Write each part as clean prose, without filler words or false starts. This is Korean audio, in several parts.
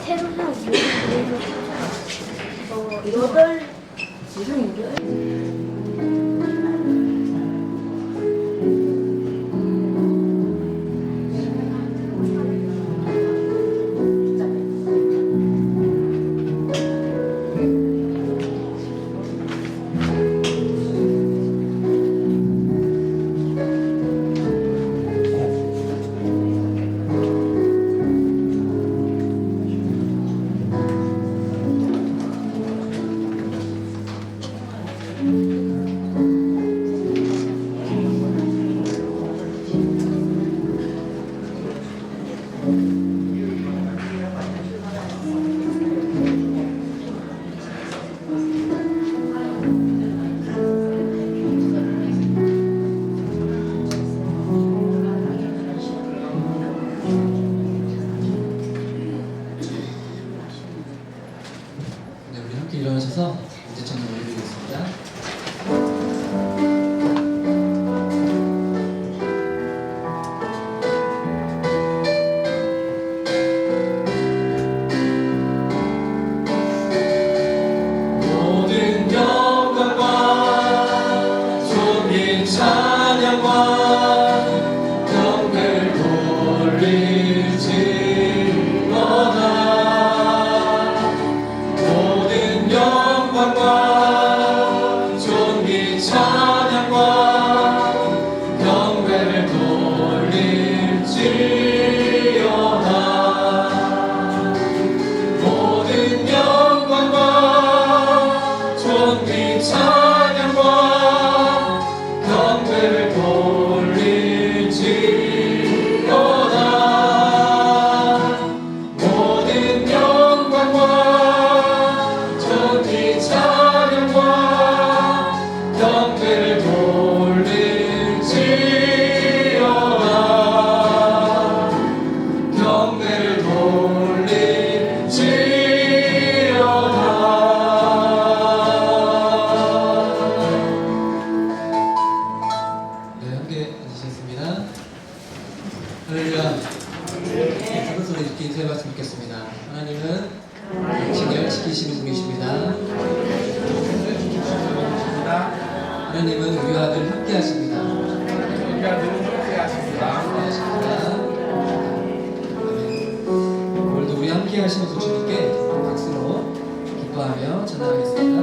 새로운 여덟 일어나셔서 이제 찬양 올려드리겠습니다. 모든 영광과 존귀 찬양과 경배를 돌릴지어다. 존귀 찬양과 경배를 돌릴지어다. 모든 영광과 존귀 찬양과 경배를 돌릴지어다. 모든 영광과 존귀 찬양과 경배를 돌릴지어다. 경배를 돌릴지어다. 네, 함께 해주셨습니다. 할렐루야. 작은 소리 이렇게 인사해 봤으면 좋겠습니다. 하나님은 당신을 지키시는 분이십니다. 하나님은 우리 아들 함께 하십니다. 우리 아들은 함께 하십니다. 오늘도 우리 함께 하시면서 주님께 박수로 기뻐하며 찬양하겠습니다.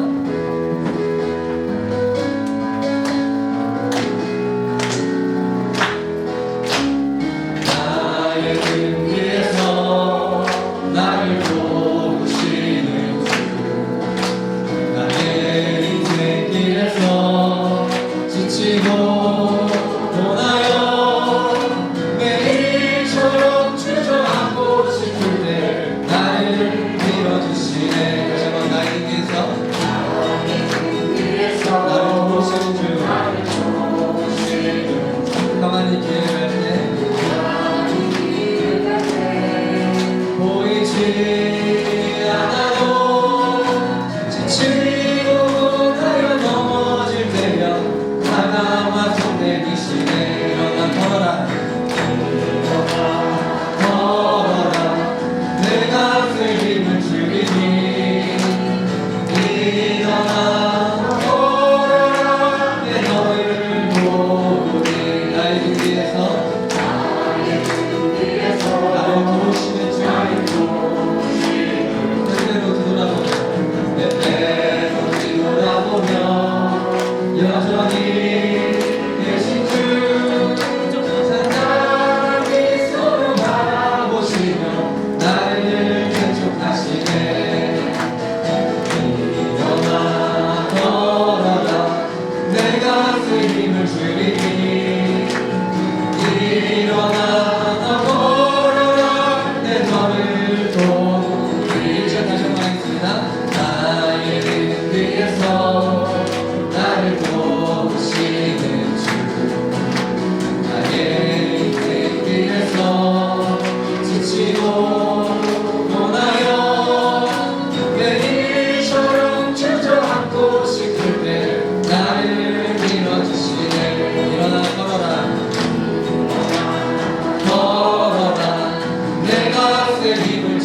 나의 등 위에서 나를 도우시는 주, 나의 인생 길에서 지치고 떠나요. 매일처럼 주저앉고 싶을 때 나를 밀어주시네. 다시 한번 나의 등 위에서 나를 도우시는 주, 가만히 기회를 할 때 보이지 않아도 지치고 가려 넘어질 때면 다가와 손 내미시네. 일어나 걸어라 걸어라 내가 그 힘을 주리니. 일어나 걸어라 내 너를 도우리. 나의 등 위에서 나를 도우시는 주,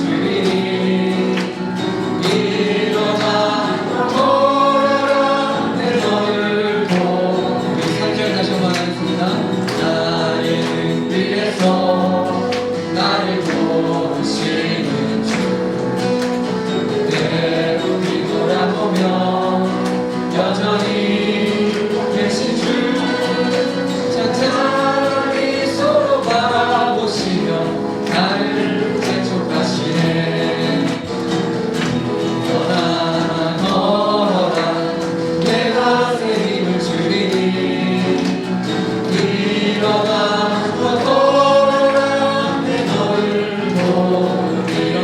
주리니 일어나 걸어라 내 너를 보 우리 3절 다시 한번 하겠습니다. 나의 등 위에서 나를 보시는 주 그대로 뒤돌아보며 여전히 계신 주 찬찬히 서로 바라보시며 나를 재촉하시네 걸어라 내가 새 힘을 주리니 일어나 걸어라 내 너를 보며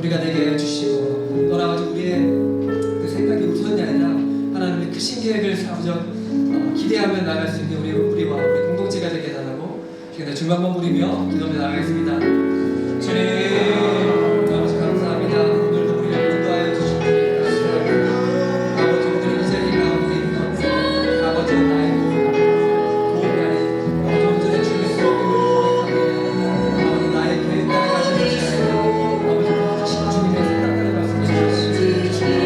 우리가 되게 해주시고 또 나아가서 우리의 그 생각이 우선이 아니라 하나님의 크신 계획을 기대하며 나갈 수 있는 우리와 우리 공동체가 되게 달라고 기도에 주 한번 부리며 기도하며 나가겠습니다. 주님 아버지 감사합니다. 오늘도 우리를 인도하여 주시고 아버지 오늘 이 자리 가운데 있는 아버지 나의 도움이 아닌 아버지 온전히 주일 수 없는 고백합니다. 아버지 나의 계획 따라 가시는 시간에 아버지 크신 주님의 생각 따라 말씀해 주시옵소서.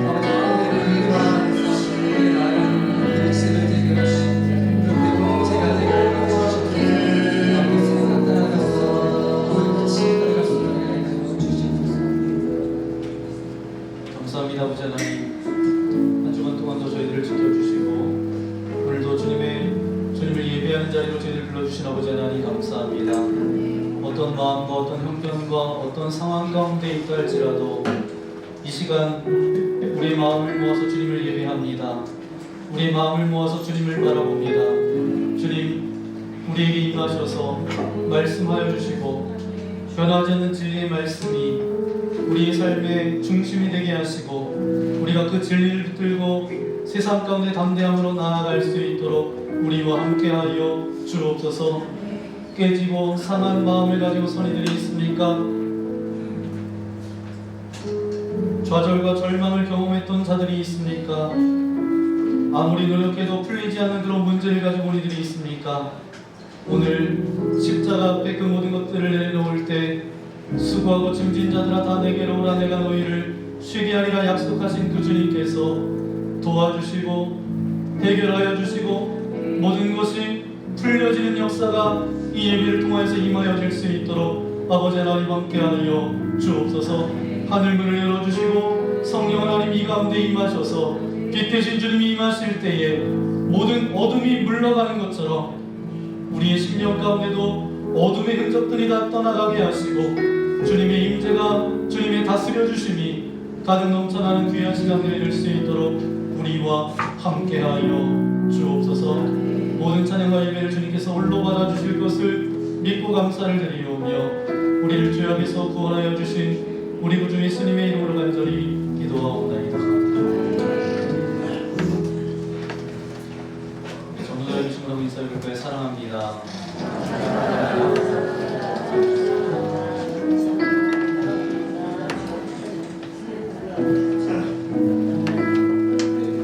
아버지 마음의 위로하면서 우리의 나아가는 우리의 시대를 되게 해주시고 우리 공동체가 되게 해주시옵소서. 아버지 생각 따라가서 우리 같이 따라갈 수 있게 해주시옵소서. 감사합니다. 아버지 하나님, 한 주간 동안도 저희들을 지켜주시고 오늘도 주님을 예배하는 자리로 저희를 불러주신 아버지 하나님 감사합니다. 어떤 마음과 어떤 형편과 어떤 상황 가운데 있다 할지라도 이 시간 우리의 마음을 모아서 주님을 예배합니다. 우리의 마음을 모아서 주님을 바라봅니다. 주님, 우리에게 임하셔서 말씀하여 주시고 변하지 않는 진리의 말씀이 우리의 삶의 중심이 되게 하시고 우리가 그 진리를 붙들고 세상 가운데 담대함으로 나아갈 수 있도록 우리와 함께하여 주옵소서. 깨지고 상한 마음을 가지고 선이들이 있습니까? 좌절과 절망을 경험했던 자들이 있습니까? 아무리 노력해도 풀리지 않는 그런 문제를 가지고 온 이들이 있습니까? 오늘 십자가 앞에 그 모든 것들을 내려놓을 때 수고하고 짐진 자들아 다 내게로 오라 내가 너희를 쉬게 하리라 약속하신 그 주님께서 도와주시고 해결하여 주시고 모든 것이 풀려지는 역사가 이 예배를 통해서 임하여질 수 있도록 아버지 하나님 함께하여 주옵소서. 하늘문을 열어주시고 성령 하나님 이 가운데 임하셔서 빛 대신 주님이 임하실 때에 모든 어둠이 물러가는 것처럼 우리의 심령 가운데도 어둠의 흔적들이 다 떠나가게 하시고 주님의 임재가 주님의 다스려 주심이 가득 넘쳐나는 귀한 시간 되어질 수 있도록 우리와 함께하여 주옵소서. 모든 찬양과 예배를 주님께서 홀로 받아주실 것을 믿고 감사를 드리오며 우리를 죄악에서 구원하여 주신 우리 구주 예수님의 이름으로 간절히 기도하옵나이다. 전도자의 주님으로 인사를 그렇게 사랑합니다.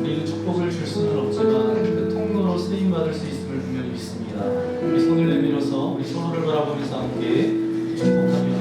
우리는 축복을 줄 수는 없지만 그 통로로 쓰임 받을 수 있음을 분명히 믿습니다. 우리 손을 내밀어서 우리 서로를 바라보면서 함께 축복하며 합니다.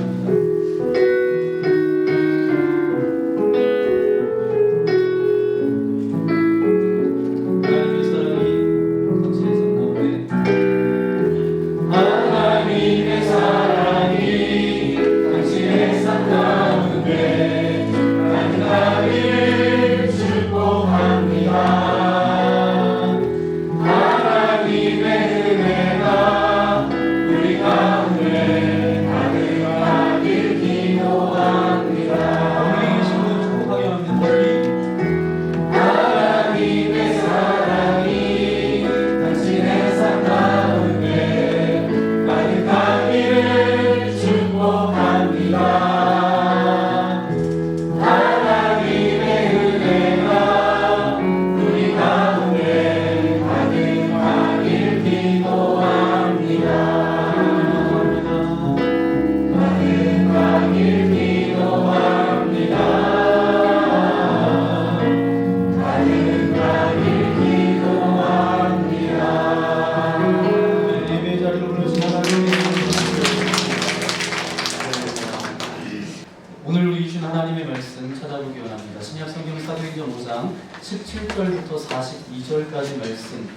오늘 우리 주신 하나님의 말씀 찾아보기 원합니다. 신약 성경 사도행전 5장 17절부터 42절까지 말씀,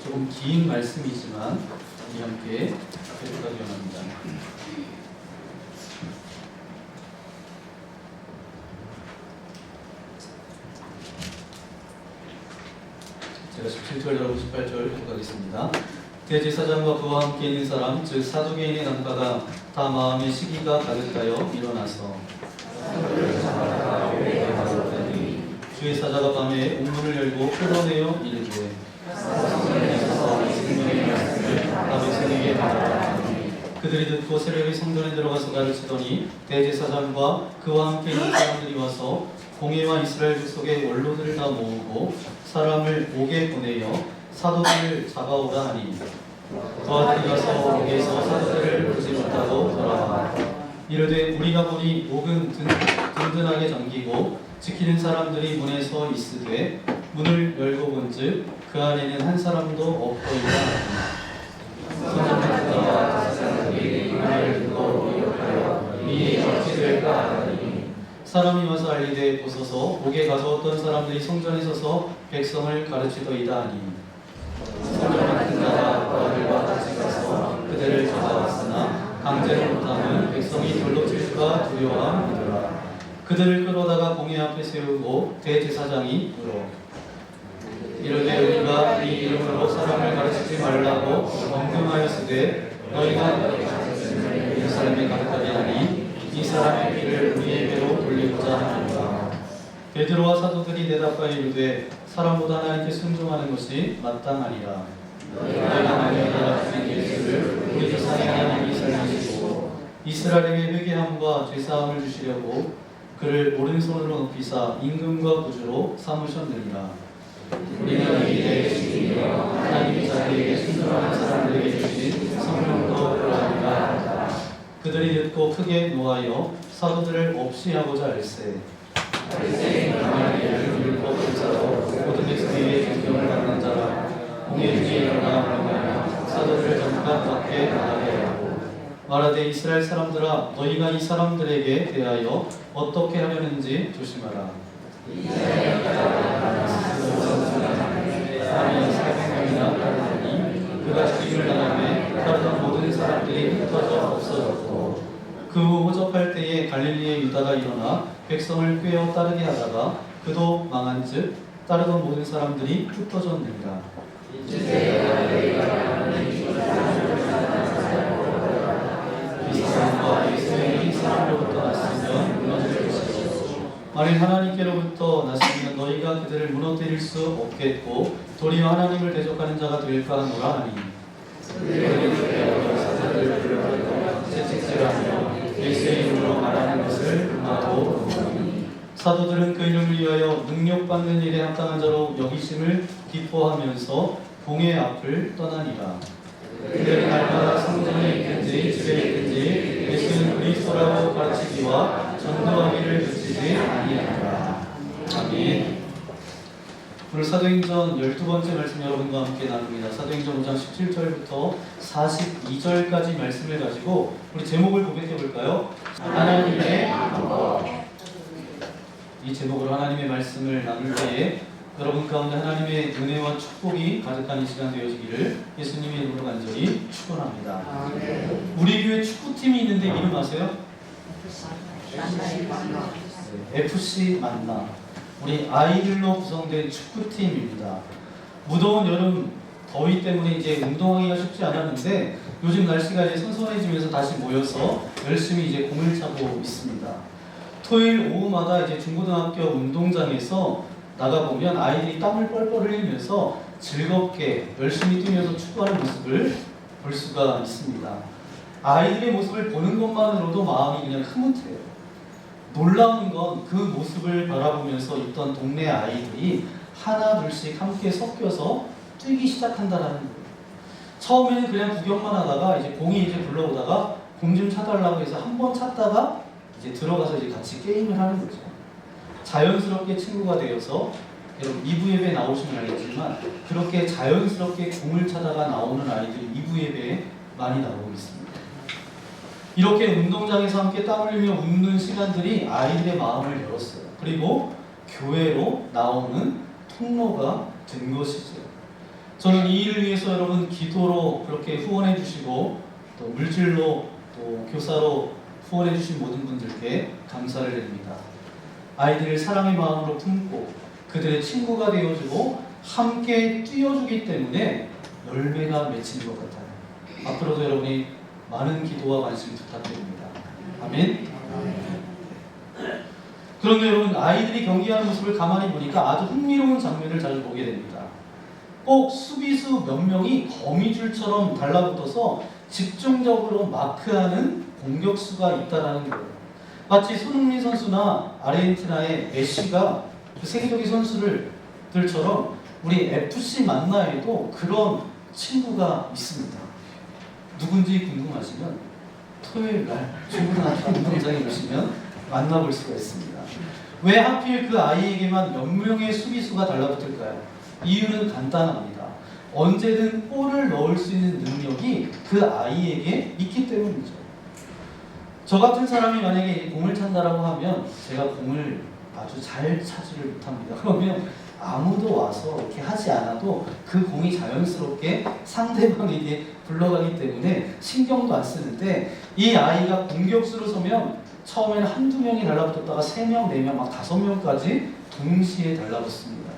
조금 긴 말씀이지만 우리 함께 살펴보기 원합니다. 제가 17절부터 18절 읽어가겠습니다. 대제사장과 그와 함께 있는 사람, 즉 사두개인의 남가가 다 마음의 시기가 가득하여 일어나서 주의 사자가 밤에 옥문을 열고 끌어내어 이르되 다윗에게 그들이 듣고 새벽에 성전에 들어가서 가르치더니 대제사장과 그와 함께 있는 사람들이 와서 공회와 이스라엘 족속의 원로들을 다 모으고 사람을 옥에 보내어 사도들을 잡아오라 하니 그와 들어가서 옥에서 사도들을 보지 못하고 돌아와 이르되 우리가 보니 옥은 든든하게 잠기고 지키는 사람들이 문에 서 있으되 문을 열고 본즉 그 안에는 한 사람도 없더이다. 성전에서 사람들이 말을 듣고 미혹하여 이 어찌 될까 하더니 사람이 와서 알리되 보소서 옥에 가서 어떤 사람들이 성전에 서서 백성을 가르치더이다 하니 성전 같은 자가 그들과 같이 가서 그들을 찾아왔으나 강제로 못하면 백성이 돌로 칠까 두려워함이더라. 그들을 끌어다가 공회 앞에 세우고 대제사장이 물어 이르되 우리가 이 이름으로 사람을 가르치지 말라고 언금하였으되 너희가 예루살렘에 가득하게 하니 이 사람의 피를 우리에게로 돌리고자 하는가. 베드로와 사도들이 대답하여 이르되 사람보다 하나님께 순종하는 것이 마땅하니라. 너희가 만일 가르치는 예수를 우리 조상의 하나님이 살리시고 이스라엘에게 회개함과 죄사함을 주시려고 그를 오른손으로 높이사 임금과 구주로 삼으셨느니라. 우리는 이에 주시며 하나님이 자기에게 순종하는 사람들에게 주신 성령도 그러하니라. 그들이 듣고 크게 노하여 사도들을 없이 하고자 할세. 가만히를 율법 교사로 모든 백성에게 존경을 받는 자라 공회 중에 일어나 명하여 사도들을 잠깐 밖에 나가게 하고 말하되 이스라엘 사람들아 너희가 이 사람들에게 대하여 어떻게 하려는지 조심하라. 사람이 400명이나 따르더니 그가 죽임을 당하며 따르던 모든 사람들이 흩어져 없어졌고 그 후 호접할 때에 갈릴리의 유다가 일어나 백성을 꿰어 따르게 하다가 그도 망한즉 따르던 모든 사람들이 흩어졌느니라. 이 사람과 예수님이 사람으로부터 났으면 무너질 것이고 만일 하나님께로부터 났으면 너희가 그들을 무너뜨릴 수 없겠고 도리어 하나님을 대적하는 자가 될까 하노라 하니 사자를 불러들고 채찍질하며 예수의 이름으로 말하는 것을 응하고 사도들은 그 이름을 위하여 능력받는 일에 합당한 자로 여기심을 기뻐하면서 공회 앞을 떠나니라. 그들은 날마다 성전에 있든지 집에 있든지 예수는 그리스도라고 가르치기와 전도하기를 그치지 아니하니라. 아멘. 오늘 사도행전 12번째 말씀 여러분과 함께 나눕니다. 사도행전 5장 17절부터 42절까지 말씀을 가지고 우리 제목을 고백해 볼까요? 하나님의 방법. 이 제목으로 하나님의 말씀을 나눌 때에 여러분 가운데 하나님의 은혜와 축복이 가득한 이 시간 되어지기를 예수님의 이름으로 간절히 축원합니다. 우리 교회 축구팀이 있는데 이름 아세요? FC 만나. 우리 아이들로 구성된 축구팀입니다. 무더운 여름 더위 때문에 이제 운동하기가 쉽지 않았는데 요즘 날씨가 이제 선선해지면서 다시 모여서 열심히 이제 공을 차고 있습니다. 토요일 오후마다 이제 중고등학교 운동장에서 나가보면 아이들이 땀을 뻘뻘 흘리면서 즐겁게 열심히 뛰면서 축구하는 모습을 볼 수가 있습니다. 아이들의 모습을 보는 것만으로도 마음이 그냥 흐뭇해요. 놀라운 건 그 모습을 바라보면서 있던 동네 아이들이 하나 둘씩 함께 섞여서 뛰기 시작한다라는 거예요. 처음에는 그냥 구경만 하다가 이제 공이 이제 굴러오다가 공 좀 차달라고 해서 한 번 찼다가 이제 들어가서 이제 같이 게임을 하는 거죠. 자연스럽게 친구가 되어서 여러분 2부 예배 나오시면 알겠지만 그렇게 자연스럽게 공을 차다가 나오는 아이들이 2부 예배에 많이 나오고 있습니다. 이렇게 운동장에서 함께 땀 흘리며 웃는 시간들이 아이들의 마음을 열었어요. 그리고 교회로 나오는 통로가 된 것이죠. 저는 이 일을 위해서 여러분 기도로 그렇게 후원해 주시고 또 물질로 또 교사로 후원해 주신 모든 분들께 감사를 드립니다. 아이들을 사랑의 마음으로 품고 그들의 친구가 되어주고 함께 뛰어주기 때문에 열매가 맺히는 것 같아요. 앞으로도 여러분이 많은 기도와 관심 부탁드립니다. 아멘. 그런데 여러분 아이들이 경기하는 모습을 가만히 보니까 아주 흥미로운 장면을 자주 보게 됩니다. 꼭 수비수 몇 명이 거미줄처럼 달라붙어서 집중적으로 마크하는 공격수가 있다라는 거예요. 마치 손흥민 선수나 아르헨티나의 메시가 그 세계적인 선수들처럼 우리 FC 만나에도 그런 친구가 있습니다. 누군지 궁금하시면 토요일 날 중고등학교 운동장에 오시면 만나볼 수가 있습니다. 왜 하필 그 아이에게만 몇 명의 수비수가 달라붙을까요? 이유는 간단합니다. 언제든 골을 넣을 수 있는 능력이 그 아이에게 있기 때문이죠. 저 같은 사람이 만약에 공을 찬다라고 하면 제가 공을 아주 잘 차지를 못합니다. 그러면 아무도 와서 이렇게 하지 않아도 그 공이 자연스럽게 상대방에게 굴러가기 때문에 신경도 안 쓰는데, 이 아이가 공격수로 서면 처음에는 한두 명이 달라붙었다가 3명, 4명, 막 5명까지 동시에 달라붙습니다.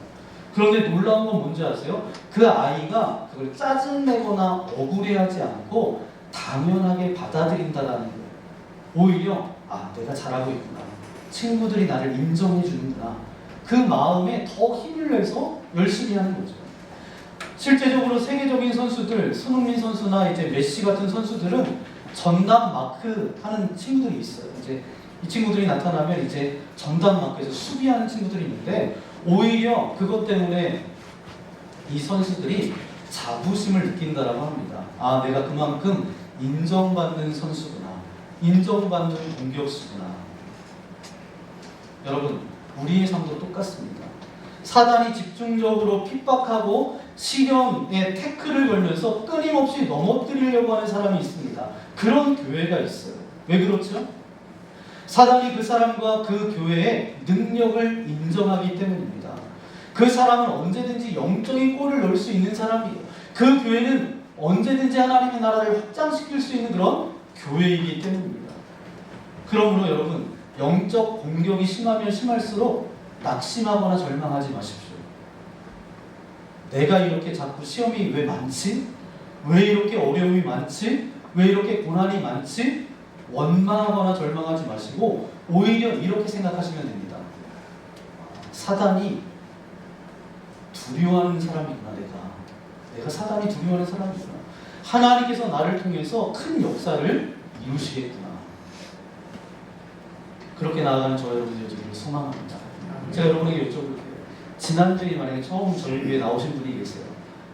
그런데 놀라운 건 뭔지 아세요? 그 아이가 그걸 짜증내거나 억울해하지 않고 당연하게 받아들인다라는 거예요. 오히려 내가 잘하고 있구나, 친구들이 나를 인정해 주는구나, 그 마음에 더 힘을 내서 열심히 하는 거죠. 실제적으로 세계적인 선수들, 손흥민 선수나 이제 메시 같은 선수들은 전담 마크 하는 친구들이 있어요. 이제 이 친구들이 나타나면 이제 전담 마크에서 수비하는 친구들이 있는데, 오히려 그것 때문에 이 선수들이 자부심을 느낀다라고 합니다. 내가 그만큼 인정받는 선수구나, 인정받는 공격수구나. 여러분, 우리의 삶도 똑같습니다. 사단이 집중적으로 핍박하고 시련에 태클을 걸면서 끊임없이 넘어뜨리려고 하는 사람이 있습니다. 그런 교회가 있어요. 왜 그렇죠? 사단이 그 사람과 그 교회의 능력을 인정하기 때문입니다. 그 사람은 언제든지 영적인 골을 넣을 수 있는 사람이에요. 그 교회는 언제든지 하나님의 나라를 확장시킬 수 있는 그런 교회이기 때문입니다. 그러므로 여러분, 영적 공격이 심하면 심할수록 낙심하거나 절망하지 마십시오. 내가 이렇게 자꾸 시험이 왜 많지? 왜 이렇게 어려움이 많지? 왜 이렇게 고난이 많지? 원망하거나 절망하지 마시고 오히려 이렇게 생각하시면 됩니다. 사단이 두려워하는 사람이구나. 내가 사단이 두려워하는 사람이구나. 하나님께서 나를 통해서 큰 역사를 이루시겠구나. 그렇게 나아가는 저 여러분들 되기를 소망합니다. 제가 여러분에게 여쭤볼게요. 지난주에 만약에 처음 저희 교회에 나오신 분이 계세요.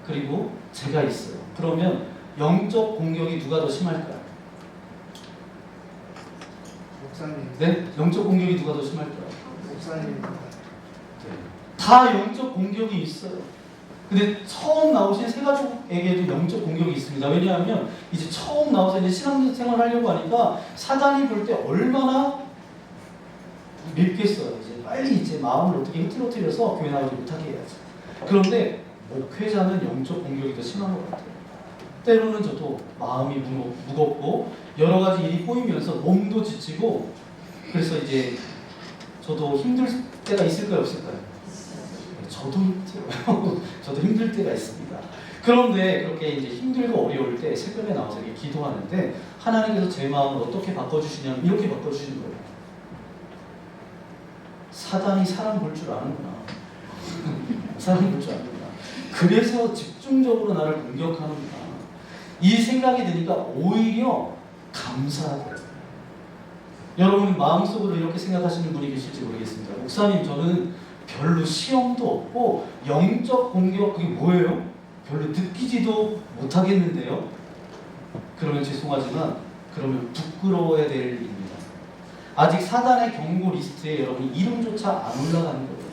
그리고 제가 있어요. 그러면 영적 공격이 누가 더 심할까요? 목사님. 네? 영적 공격이 누가 더 심할까요? 목사님. 다 영적 공격이 있어요. 근데 처음 나오신 새 가족에게도 영적 공격이 있습니다. 왜냐하면 이제 처음 나와서 이제 신앙생활 하려고 하니까 사단이 볼 때 얼마나 밉겠어요. 이제 빨리 이제 마음을 어떻게 흐트러뜨려서 교회 나오지 못하게 해야지. 그런데 목회자는 영적 공격이 더 심한 것 같아요. 때로는 저도 마음이 무겁고 여러 가지 일이 꼬이면서 몸도 지치고, 그래서 이제 저도 힘들 때가 있을까요, 없을까요? 저도 힘들어요. 저도 힘들 때가 있습니다. 그런데 그렇게 이제 힘들고 어려울 때 새벽에 나와서 이렇게 기도하는데 하나님께서 제 마음을 어떻게 바꿔주시냐면 이렇게 바꿔주시는 거예요. 사단이 사람 볼 줄 아는구나. 사람 볼 줄 아는구나. 그래서 집중적으로 나를 공격하는구나. 이 생각이 드니까 오히려 감사하게. 여러분 마음속으로 이렇게 생각하시는 분이 계실지 모르겠습니다. 목사님, 저는 별로 시험도 없고 영적 공격 그게 뭐예요? 별로 느끼지도 못하겠는데요. 그러면 죄송하지만 그러면 부끄러워야 될 일입니다. 아직 사단의 경고 리스트에 여러분이 이름조차 안 올라가는 거예요.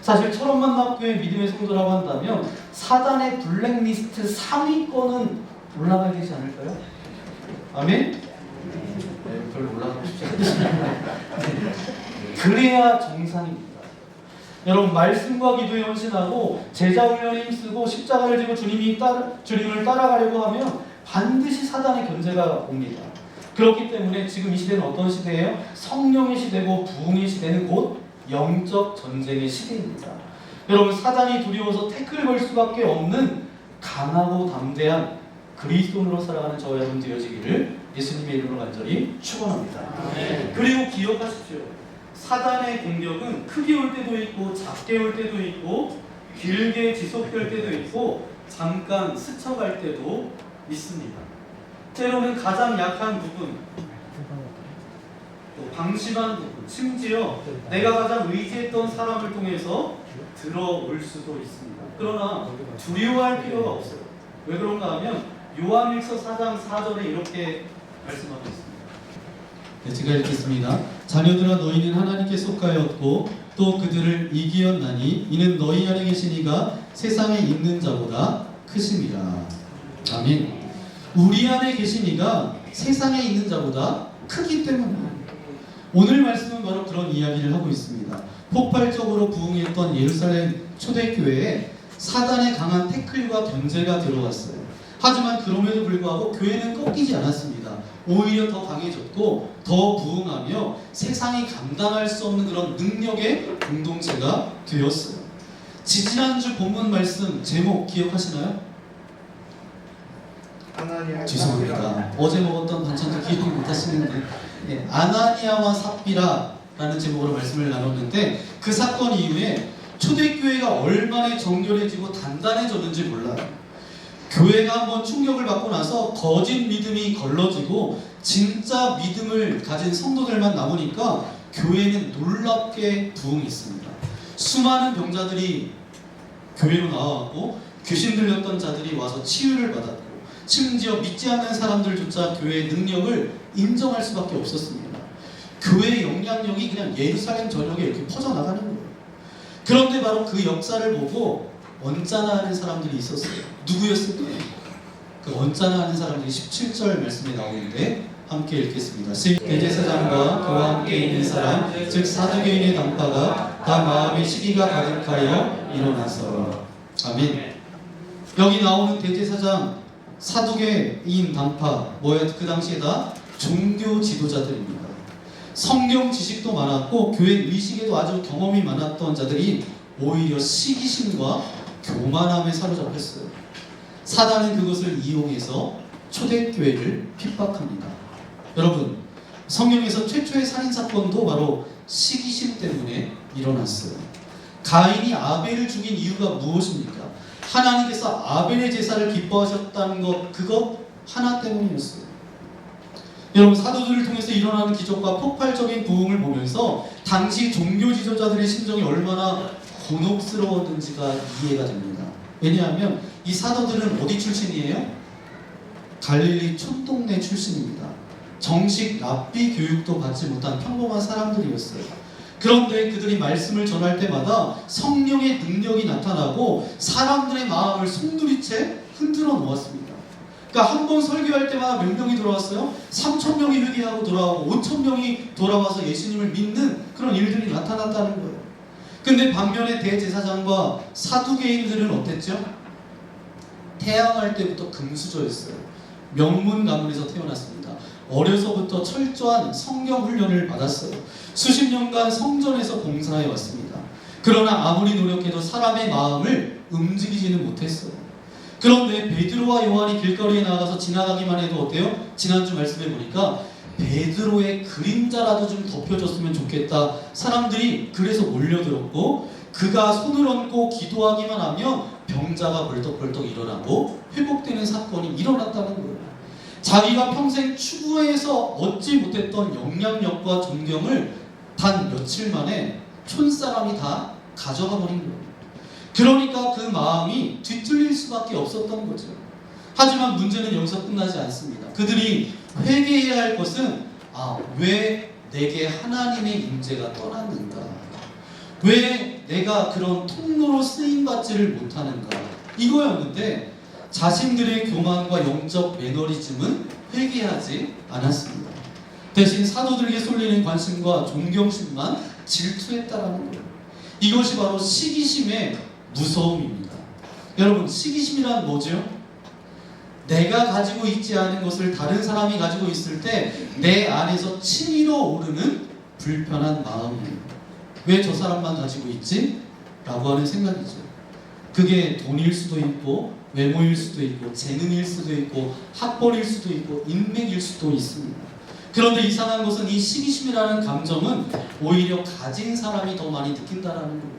사실 철원만납교회 믿음의 성도라고 한다면 사단의 블랙리스트 3위권은 올라가야 되지 않을까요? 아멘? 네, 별로 올라가고 싶지 않습니다. 그래야 정상입니다. 여러분, 말씀과 기도에 헌신하고 제자 훈련에 힘쓰고 십자가를 지고 주님을 따라가려고 하면 반드시 사단의 견제가 옵니다. 그렇기 때문에 지금 이 시대는 어떤 시대예요? 성령의 시대고 부흥의 시대는 곧 영적 전쟁의 시대입니다. 여러분, 사단이 두려워서 태클 걸 수밖에 없는 강하고 담대한 그리스도인으로 살아가는 저와 여러분 되어지기를 예수님의 이름으로 간절히 축원합니다. 그리고 기억하십시오. 사단의 공격은 크게 올 때도 있고 작게 올 때도 있고 길게 지속될 때도 있고 잠깐 스쳐갈 때도 있습니다. 때로는 가장 약한 부분, 또 방심한 부분, 심지어 내가 가장 의지했던 사람을 통해서 들어올 수도 있습니다. 그러나 두려워할 필요가 없어요. 왜 그런가 하면 요한일서 4장 4절에 이렇게 말씀하고 있습니다. 네, 제가 읽겠습니다. 자녀들아 너희는 하나님께 속하였고 또 그들을 이기었나니 이는 너희 안에 계신 이가 세상에 있는 자보다 크심이라. 아멘. 우리 안에 계신 이가 세상에 있는 자보다 크기 때문입니다. 오늘 말씀은 바로 그런 이야기를 하고 있습니다. 폭발적으로 부흥했던 예루살렘 초대교회에 사단의 강한 태클과 견제가 들어왔어요. 하지만 그럼에도 불구하고 교회는 꺾이지 않았습니다. 오히려 더 강해졌고 더 부흥하며 세상이 감당할 수 없는 그런 능력의 공동체가 되었어요. 지지난주 본문 말씀 제목 기억하시나요? 아나니아 죄송합니다. 어제 먹었던 반찬도 기억 못하시는데 아나니아와 삽비라라는 제목으로 말씀을 나눴는데 그 사건 이후에 초대교회가 얼마나 정결해지고 단단해졌는지 몰라요. 교회가 한번 충격을 받고 나서 거짓 믿음이 걸러지고 진짜 믿음을 가진 성도들만 남으니까 교회는 놀랍게 부흥했습니다. 수많은 병자들이 교회로 나와왔고 귀신 들렸던 자들이 와서 치유를 받았고 심지어 믿지 않는 사람들조차 교회의 능력을 인정할 수밖에 없었습니다. 교회의 영향력이 그냥 예루살렘 전역에 이렇게 퍼져나가는 거예요. 그런데 바로 그 역사를 보고 언짢아하는 사람들이 있었어요. 누구였을까요? 그 언짢아하는 사람들이 17절 말씀에 나오는데 함께 읽겠습니다. 대제사장과 그와 함께 있는 사람 즉 사두개인의 당파가 다 마음의 시기가 가득하여 일어나서. 아멘. 여기 나오는 대제사장 사두개인 당파 뭐야? 그 당시에 다 종교 지도자들입니다. 성경 지식도 많았고 교회 의식에도 아주 경험이 많았던 자들이 오히려 시기심과 교만함에 사로잡혔어요. 사단은 그것을 이용해서 초대교회를 핍박합니다. 여러분, 성경에서 최초의 살인사건도 바로 시기심 때문에 일어났어요. 가인이 아벨을 죽인 이유가 무엇입니까? 하나님께서 아벨의 제사를 기뻐하셨다는 것, 그것 하나 때문이었어요. 여러분, 사도들을 통해서 일어나는 기적과 폭발적인 부흥을 보면서 당시 종교 지도자들의 심정이 얼마나 곤혹스러웠는지가 이해가 됩니다. 왜냐하면 이 사도들은 어디 출신이에요? 갈릴리 촌동네 출신입니다. 정식 랍비 교육도 받지 못한 평범한 사람들이었어요. 그런데 그들이 말씀을 전할 때마다 성령의 능력이 나타나고 사람들의 마음을 송두리째 흔들어 놓았습니다. 그러니까 한 번 설교할 때마다 몇 명이 돌아왔어요? 3,000명이 회개하고 돌아오고 5,000명이 돌아와서 예수님을 믿는 그런 일들이 나타났다는 거예요. 근데 반면에 대제사장과 사두개인들은 어땠죠? 태어날 때부터 금수저였어요. 명문 가문에서 태어났습니다. 어려서부터 철저한 성경 훈련을 받았어요. 수십 년간 성전에서 봉사해 왔습니다. 그러나 아무리 노력해도 사람의 마음을 움직이지는 못했어요. 그런데 베드로와 요한이 길거리에 나가서 지나가기만 해도 어때요? 지난주 말씀해 보니까 베드로의 그림자라도 좀 덮여줬으면 좋겠다. 사람들이 그래서 몰려들었고 그가 손을 얹고 기도하기만 하면 병자가 벌떡벌떡 일어나고 회복되는 사건이 일어났다는 거예요. 자기가 평생 추구해서 얻지 못했던 영향력과 존경을 단 며칠 만에 촌사람이 다 가져가 버린 거예요. 그러니까 그 마음이 뒤틀릴 수밖에 없었던 거죠. 하지만 문제는 여기서 끝나지 않습니다. 그들이 회개해야 할 것은 왜 내게 하나님의 임재가 떠났는가? 왜 내가 그런 통로로 쓰임받지를 못하는가? 이거였는데 자신들의 교만과 영적 매너리즘은 회개하지 않았습니다. 대신 사도들에게 쏠리는 관심과 존경심만 질투했다라는 거예요. 이것이 바로 시기심의 무서움입니다. 여러분, 시기심이란 뭐죠? 내가 가지고 있지 않은 것을 다른 사람이 가지고 있을 때 내 안에서 치밀어 오르는 불편한 마음이에요. 왜 저 사람만 가지고 있지? 라고 하는 생각이죠. 그게 돈일 수도 있고 외모일 수도 있고 재능일 수도 있고 학벌일 수도 있고 인맥일 수도 있습니다. 그런데 이상한 것은 이 시기심이라는 감정은 오히려 가진 사람이 더 많이 느낀다라는 거예요.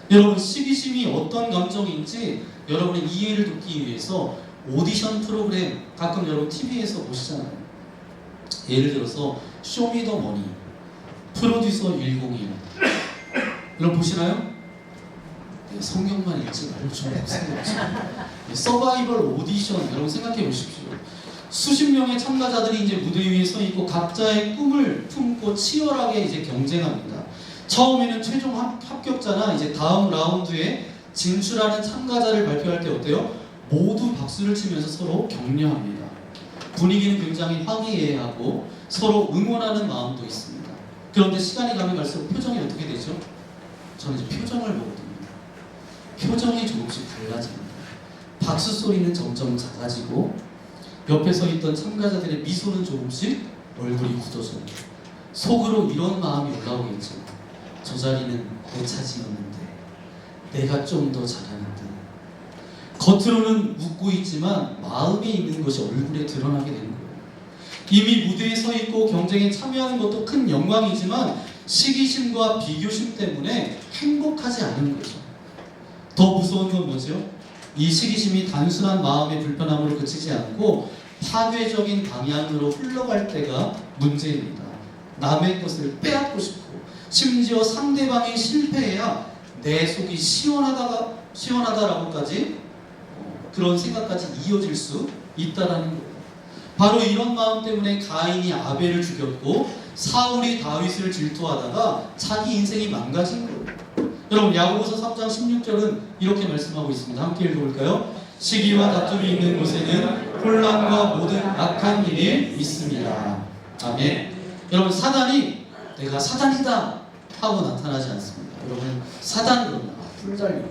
여러분, 시기심이 어떤 감정인지 여러분의 이해를 돕기 위해서 오디션 프로그램 가끔 여러분 TV에서 보시잖아요. 예를 들어서 쇼미더머니, 프로듀서 101 여러분 보시나요? 네, 성경만 읽지 말고 좀 보세요. 네, 서바이벌 오디션 여러분 생각해 보십시오. 수십 명의 참가자들이 이제 무대 위에 서 있고 각자의 꿈을 품고 치열하게 이제 경쟁합니다. 처음에는 최종 합격자나 이제 다음 라운드에 진출하는 참가자를 발표할 때 어때요? 모두 박수를 치면서 서로 격려합니다. 분위기는 굉장히 화기애애하고 서로 응원하는 마음도 있습니다. 그런데 시간이 가면 갈수록 표정이 어떻게 되죠? 저는 이제 표정을 보거든요. 표정이 조금씩 달라집니다. 박수 소리는 점점 작아지고 옆에 서 있던 참가자들의 미소는 조금씩 얼굴이 굳어져요. 속으로 이런 마음이 올라오겠죠. 저 자리는 내 차지였는데 내가 좀 더 잘하는데. 겉으로는 웃고 있지만 마음에 있는 것이 얼굴에 드러나게 되는 거예요. 이미 무대에 서 있고 경쟁에 참여하는 것도 큰 영광이지만 시기심과 비교심 때문에 행복하지 않은 거죠. 더 무서운 건 뭐죠? 이 시기심이 단순한 마음의 불편함으로 그치지 않고 파괴적인 방향으로 흘러갈 때가 문제입니다. 남의 것을 빼앗고 싶고 심지어 상대방이 실패해야 내 속이 시원하다라고까지 그런 생각까지 이어질 수 있다라는 거예요. 바로 이런 마음 때문에 가인이 아벨을 죽였고 사울이 다윗을 질투하다가 자기 인생이 망가진 거예요. 여러분 야고보서 3장 16절은 이렇게 말씀하고 있습니다. 함께 읽어볼까요? 시기와 다툼이 있는 곳에는 혼란과 모든 악한 일이 있습니다. 아멘. 여러분 사단이 내가 사단이다 하고 나타나지 않습니다. 여러분 사단 그러면 뿔 달리고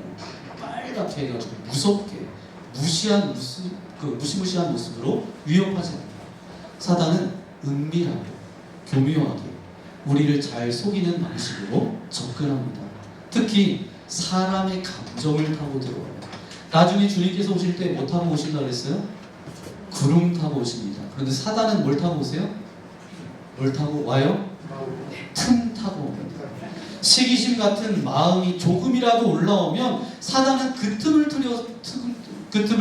빨갛게 해가지고 무섭게 무시무시한 모습으로 위협하지 않습니다. 사단은 은밀하고 교묘하게 우리를 잘 속이는 방식으로 접근합니다. 특히 사람의 감정을 타고 들어와요. 나중에 주님께서 오실 때 뭐 타고 오신다고 그랬어요? 구름 타고 오십니다. 그런데 사단은 뭘 타고 오세요? 뭘 타고 와요? 틈 타고 옵니다. 시기심 같은 마음이 조금이라도 올라오면 사단은 그 틈을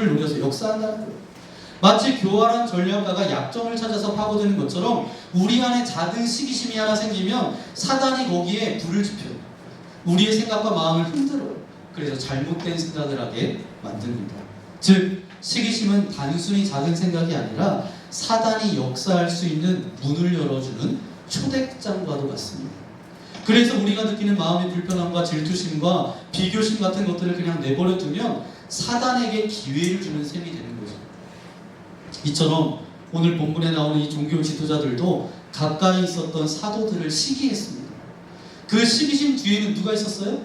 노려서 역사한다는 거예요. 마치 교활한 전략가가 약점을 찾아서 파고드는 것처럼 우리 안에 작은 시기심이 하나 생기면 사단이 거기에 불을 지펴요. 우리의 생각과 마음을 흔들어요. 그래서 잘못된 생각을 하게 만듭니다. 즉 시기심은 단순히 작은 생각이 아니라 사단이 역사할 수 있는 문을 열어주는 초대장과도 같습니다. 그래서 우리가 느끼는 마음의 불편함과 질투심과 비교심 같은 것들을 그냥 내버려 두면 사단에게 기회를 주는 셈이 되는 거죠. 이처럼 오늘 본문에 나오는 이 종교 지도자들도 가까이 있었던 사도들을 시기했습니다. 그 시기심 뒤에는 누가 있었어요?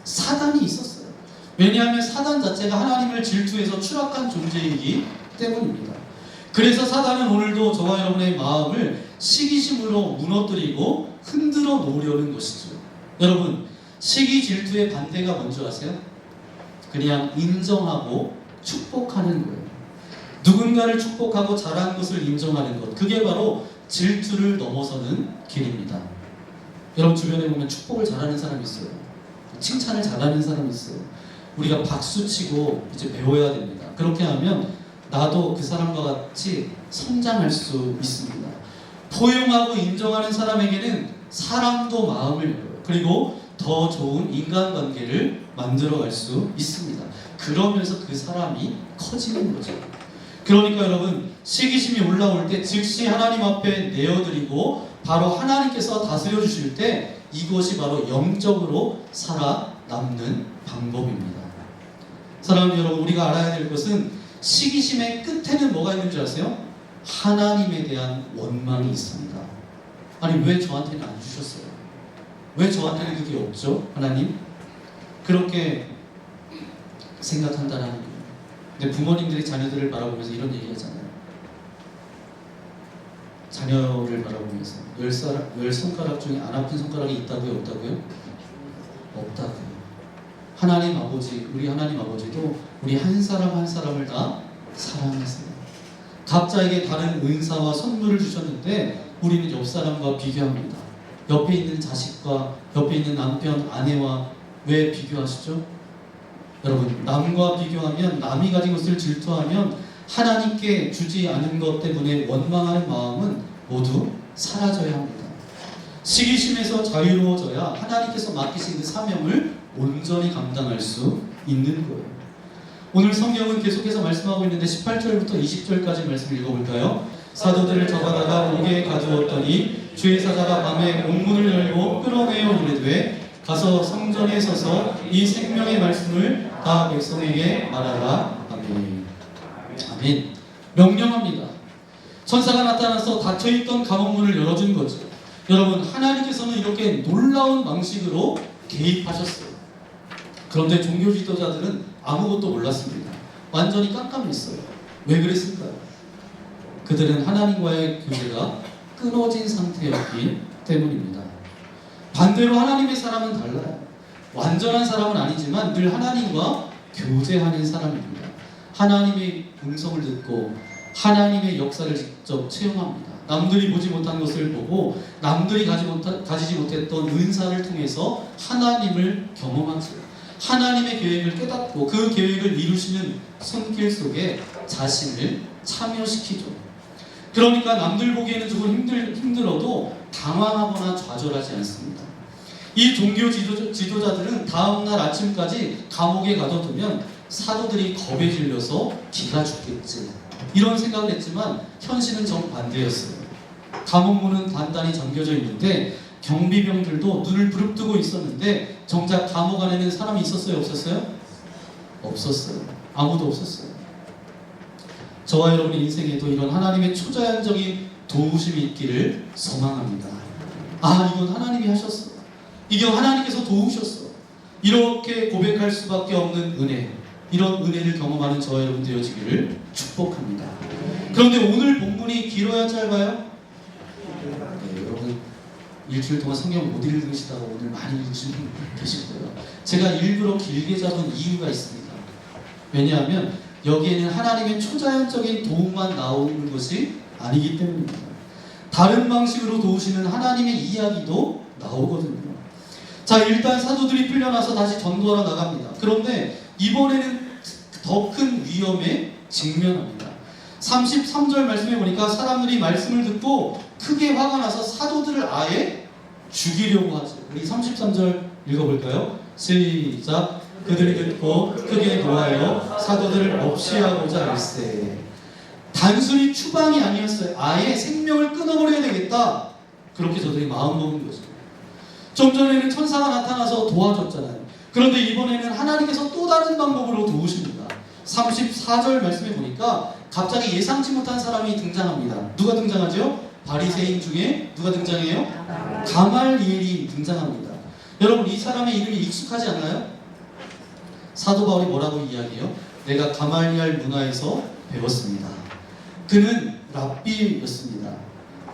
사단이 있었어요. 왜냐하면 사단 자체가 하나님을 질투해서 추락한 존재이기 때문입니다. 그래서 사단은 오늘도 저와 여러분의 마음을 시기심으로 무너뜨리고 흔들어 놓으려는 것이죠. 여러분, 시기 질투의 반대가 뭔지 아세요? 그냥 인정하고 축복하는 거예요. 누군가를 축복하고 잘한 것을 인정하는 것, 그게 바로 질투를 넘어서는 길입니다. 여러분 주변에 보면 축복을 잘하는 사람이 있어요. 칭찬을 잘하는 사람이 있어요. 우리가 박수치고 이제 배워야 됩니다. 그렇게 하면 나도 그 사람과 같이 성장할 수 있습니다. 포용하고 인정하는 사람에게는 사람도 마음을 열어요. 그리고 더 좋은 인간관계를 만들어갈 수 있습니다. 그러면서 그 사람이 커지는 거죠. 그러니까 여러분 시기심이 올라올 때 즉시 하나님 앞에 내어드리고 바로 하나님께서 다스려 주실 때 이것이 바로 영적으로 살아남는 방법입니다. 사랑하는 여러분, 우리가 알아야 될 것은 시기심의 끝에는 뭐가 있는 줄 아세요? 하나님에 대한 원망이 있습니다. 아니 왜 저한테는 안 주셨어요? 왜 저한테는 그게 없죠? 하나님? 그렇게 생각한다라는 거예요. 근데 부모님들이 자녀들을 바라보면서 이런 얘기 하잖아요. 자녀를 바라보면서 열 손가락 중에 안 아픈 손가락이 있다고요? 없다고요? 없다고요. 하나님 아버지, 우리 하나님 아버지도 우리 한 사람 한 사람을 다 사랑하세요. 각자에게 다른 은사와 선물을 주셨는데 우리는 옆 사람과 비교합니다. 옆에 있는 자식과 옆에 있는 남편, 아내와 왜 비교하시죠? 여러분, 남과 비교하면, 남이 가진 것을 질투하면 하나님께 주지 않은 것 때문에 원망하는 마음은 모두 사라져야 합니다. 시기심에서 자유로워져야 하나님께서 맡기신 그 사명을 온전히 감당할 수 있는 거예요. 오늘 성경은 계속해서 말씀하고 있는데 18절부터 20절까지 말씀 읽어볼까요? 사도들을 잡아다가 옥에 가두었더니 주의 사자가 밤에 옥문을 열고 끌어내어 이르되 가서 성전에 서서 이 생명의 말씀을 다 백성에게 말하라. 아멘. 아멘. 명령합니다. 천사가 나타나서 닫혀있던 감옥문을 열어준 거죠. 여러분, 하나님께서는 이렇게 놀라운 방식으로 개입하셨어요. 그런데 종교 지도자들은 아무것도 몰랐습니다. 완전히 깜깜했어요. 왜 그랬을까요? 그들은 하나님과의 교제가 끊어진 상태였기 때문입니다. 반대로 하나님의 사람은 달라요. 완전한 사람은 아니지만 늘 하나님과 교제하는 사람입니다. 하나님의 음성을 듣고 하나님의 역사를 직접 체험합니다. 남들이 보지 못한 것을 보고 남들이 가지지 못했던 은사를 통해서 하나님을 경험하죠. 하나님의 계획을 깨닫고 그 계획을 이루시는 손길 속에 자신을 참여시키죠. 그러니까 남들 보기에는 조금 힘들어도 당황하거나 좌절하지 않습니다. 이 종교 지도자들은 다음날 아침까지 감옥에 가둬두면 사도들이 겁에 질려서 기가 죽겠지, 이런 생각을 했지만 현실은 정반대였어요. 감옥문은 단단히 잠겨져 있는데 경비병들도 눈을 부릅뜨고 있었는데 정작 감옥 안에는 사람이 있었어요? 없었어요? 없었어요. 아무도 없었어요. 저와 여러분의 인생에도 이런 하나님의 초자연적인 도우심이 있기를 소망합니다. 아, 이건 하나님이 하셨어. 이건 하나님께서 도우셨어. 이렇게 고백할 수밖에 없는 은혜, 이런 은혜를 경험하는 저와 여러분 되어지기를 축복합니다. 그런데 오늘 본문이 길어야 짧아요? 네, 여러분 일주일 동안 성경 못 읽으시다가 오늘 많이 읽으신 분 계실 거예요. 제가 일부러 길게 잡은 이유가 있습니다. 왜냐하면 여기에는 하나님의 초자연적인 도움만 나오는 것이 아니기 때문입니다. 다른 방식으로 도우시는 하나님의 이야기도 나오거든요. 자, 일단 사도들이 풀려나서 다시 전도하러 나갑니다. 그런데 이번에는 더 큰 위험에 직면합니다. 33절 말씀해 보니까 사람들이 말씀을 듣고 크게 화가 나서 사도들을 아예 죽이려고 하죠. 우리 33절 읽어볼까요? 시작. 그들이 듣고 크게 노하여 사도들을 없이하고자 할세. 단순히 추방이 아니었어요. 아예 생명을 끊어버려야 되겠다, 그렇게 저들이 마음먹은 거죠. 좀 전에는 천사가 나타나서 도와줬잖아요. 그런데 이번에는 하나님께서 또 다른 방법으로 도우십니다. 34절 말씀해 보니까 갑자기 예상치 못한 사람이 등장합니다. 누가 등장하죠? 바리새인 중에 누가 등장해요? 가말리엘이 등장합니다. 여러분, 이 사람의 이름이 익숙하지 않나요? 사도 바울이 뭐라고 이야기해요? 내가 가말리엘 문화에서 배웠습니다. 그는 랍비였습니다.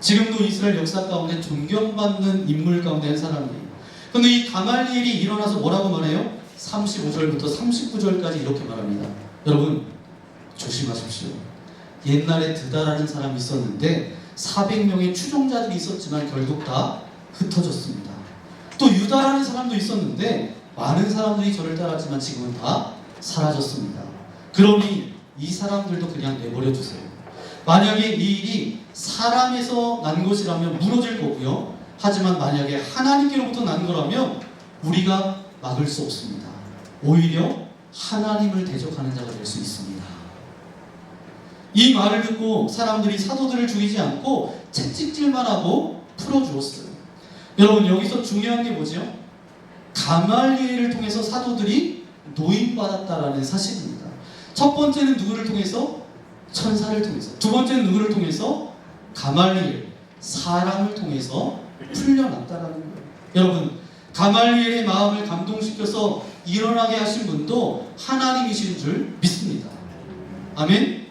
지금도 이스라엘 역사 가운데 존경받는 인물 가운데 한 사람이에요. 그런데 이 가말리엘이 일어나서 뭐라고 말해요? 35절부터 39절까지 이렇게 말합니다. 여러분, 조심하십시오. 옛날에 드다라는 사람이 있었는데 400명의 추종자들이 있었지만 결국 다 흩어졌습니다. 또 유다라는 사람도 있었는데 많은 사람들이 저를 따랐지만 지금은 다 사라졌습니다. 그러니 이 사람들도 그냥 내버려 두세요. 만약에 이 일이 사람에서 난 것이라면 무너질 거고요. 하지만 만약에 하나님께로부터 난 거라면 우리가 막을 수 없습니다. 오히려 하나님을 대적하는 자가 될 수 있습니다. 이 말을 듣고 사람들이 사도들을 죽이지 않고 채찍질만 하고 풀어주었어요. 여러분, 여기서 중요한 게 뭐죠? 가말리엘을 통해서 사도들이 노임받았다라는 사실입니다. 첫 번째는 누구를 통해서? 천사를 통해서. 두 번째는 누구를 통해서? 가말리엘, 사람을 통해서 풀려났다라는 거예요. 여러분, 가말리엘의 마음을 감동시켜서 일어나게 하신 분도 하나님이신 줄 믿습니다. 아멘?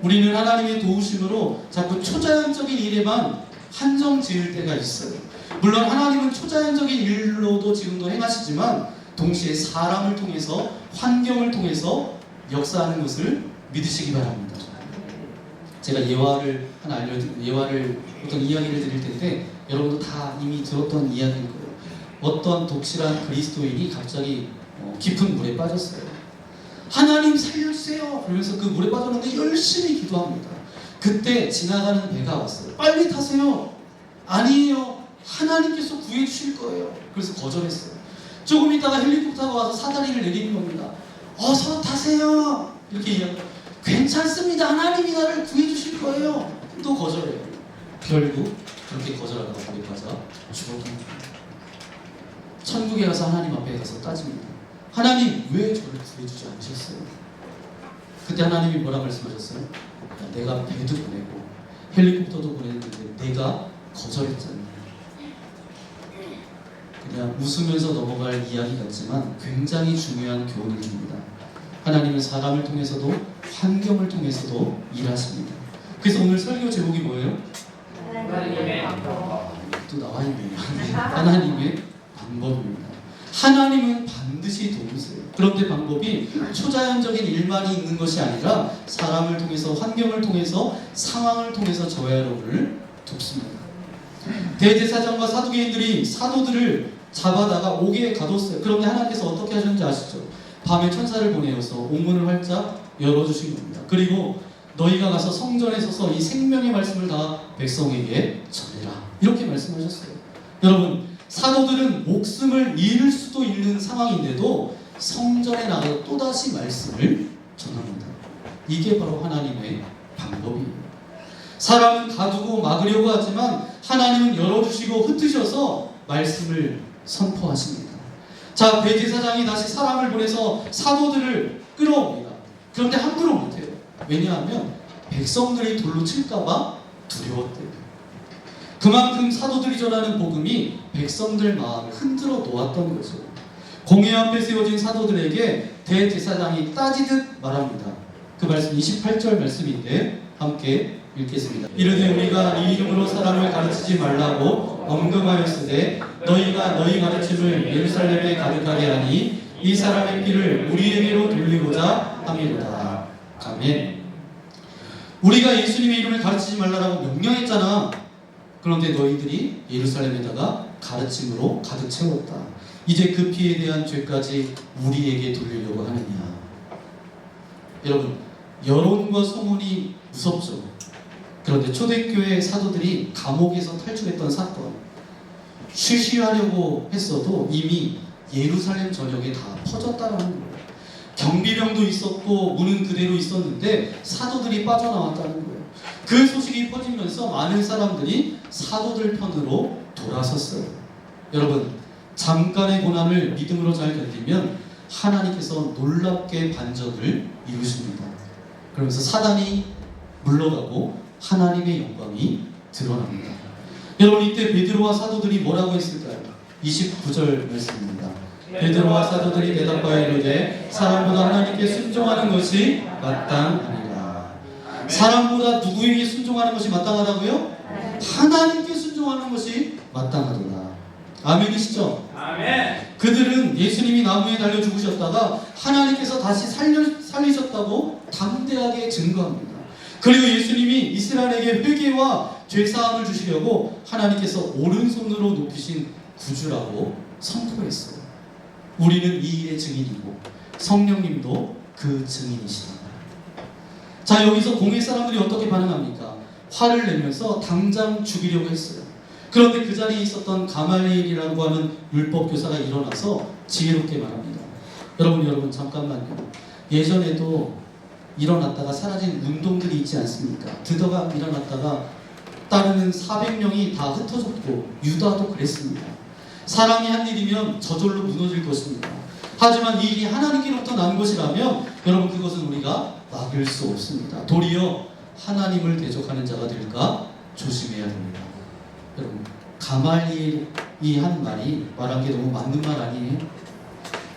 우리는 하나님의 도우심으로 자꾸 초자연적인 일에만 한정 지을 때가 있어요. 물론 하나님은 초자연적인 일로도 지금도 행하시지만 동시에 사람을 통해서, 환경을 통해서 역사하는 것을 믿으시기 바랍니다. 제가 예화를 어떤 이야기를 드릴 텐데 여러분도 다 이미 들었던 이야기일 거예요. 어떤 독실한 그리스도인이 갑자기 깊은 물에 빠졌어요. 하나님 살려주세요. 그러면서 그 물에 빠졌는데 열심히 기도합니다. 그때 지나가는 배가 왔어요. 빨리 타세요. 아니에요. 하나님께서 구해주실 거예요. 그래서 거절했어요. 조금 있다가 헬리콥터가 와서 사다리를 내리는 겁니다. 어서 타세요. 이렇게 이야기해요. 괜찮습니다. 하나님이 나를 구해주실 거예요. 또 거절해요. 결국 그렇게 거절하다가 물에 빠져 죽었던 거예요. 천국에 가서 하나님 앞에 가서 따집니다. 하나님 왜 저를 구해주지 않으셨어요? 그때 하나님이 뭐라 말씀하셨어요? 야, 내가 배도 보내고 헬리콥터도 보냈는데 내가 거절했잖아요. 그냥 웃으면서 넘어갈 이야기 같지만 굉장히 중요한 교훈을 줍니다. 하나님은 사람을 통해서도 환경을 통해서도 일하십니다. 그래서 오늘 설교 제목이 뭐예요? 또 나와 있네요. 하나님의 방법입니다. 하나님은 반드시 도우세요. 그런데 방법이 초자연적인 일만이 있는 것이 아니라 사람을 통해서, 환경을 통해서, 상황을 통해서 저와 여러분을 돕습니다. 대제사장과 사두개인들이 사도들을 잡아다가 옥에 가뒀어요. 그런데 하나님께서 어떻게 하셨는지 아시죠? 밤에 천사를 보내어서 옥문을 활짝 열어주신 겁니다. 그리고 너희가 가서 성전에 서서 이 생명의 말씀을 다 백성에게 전해라. 이렇게 말씀하셨어요. 여러분, 사도들은 목숨을 잃을 수도 있는 상황인데도 성전에 나가서 또다시 말씀을 전합니다. 이게 바로 하나님의 방법이에요. 사람은 가두고 막으려고 하지만 하나님은 열어주시고 흩으셔서 말씀을 선포하십니다. 자, 대제사장이 다시 사람을 보내서 사도들을 끌어옵니다. 그런데 함부로 못해요. 왜냐하면 백성들이 돌로 칠까봐 두려웠대요. 그만큼 사도들이 전하는 복음이 백성들 마음을 흔들어 놓았던 거죠. 공회 앞에 세워진 사도들에게 대제사장이 따지듯 말합니다. 그 말씀 28절 말씀인데 함께 읽겠습니다. 이르되 우리가 이 이름으로 사람을 가르치지 말라고 엄금하였으되 너희가 너희 가르침을 예루살렘에 가득하게 하니 이 사람의 피를 우리에게로 돌리고자 함이로다. 아멘. 우리가 예수님의 이름을 가르치지 말라라고 명령했잖아. 그런데 너희들이 예루살렘에다가 가르침으로 가득 채웠다. 이제 그 피에 대한 죄까지 우리에게 돌리려고 하느냐. 여러분, 여론과 소문이 무섭죠. 그런데 초대교회 사도들이 감옥에서 탈출했던 사건, 쉬쉬하려고 했어도 이미 예루살렘 전역에 다 퍼졌다라는 거예요. 경비병도 있었고 문은 그대로 있었는데 사도들이 빠져나왔다는 거예요. 그 소식이 퍼지면서 많은 사람들이 사도들 편으로 돌아섰어요. 여러분, 잠깐의 고난을 믿음으로 잘 견디면 하나님께서 놀랍게 반전을 이루십니다. 그러면서 사단이 물러가고 하나님의 영광이 드러납니다. 여러분, 이때 베드로와 사도들이 뭐라고 했을까요? 29절 말씀입니다. 베드로와 사도들이 대답하여 이르되 사람보다 하나님께 순종하는 것이 마땅하니라. 사람보다 누구에게 순종하는 것이 마땅하다고요? 하나님께 순종하는 것이 마땅하도다. 아멘이시죠? 아멘. 그들은 예수님이 나무에 달려 죽으셨다가 하나님께서 다시 살리셨다고 담대하게 증거합니다. 그리고 예수님이 이스라엘에게 회개와 죄사함을 주시려고 하나님께서 오른손으로 높이신 구주라고 선포했어요. 우리는 이 일의 증인이고 성령님도 그 증인이시다. 자, 여기서 공회 사람들이 어떻게 반응합니까? 화를 내면서 당장 죽이려고 했어요. 그런데 그 자리에 있었던 가말리엘이라고 하는 율법 교사가 일어나서 지혜롭게 말합니다. 여러분 잠깐만요. 예전에도 일어났다가 사라진 운동들이 있지 않습니까? 드더가 일어났다가 따르는 400명이 다 흩어졌고 유다도 그랬습니다. 사람이 한 일이면 저절로 무너질 것입니다. 하지만 이 일이 하나님께로부터 난 것이라면 여러분, 그것은 우리가 막을 수 없습니다. 도리어 하나님을 대적하는 자가 될까 조심해야 됩니다. 여러분, 가말리엘이 한 말이 말한 게 너무 맞는 말 아니에요?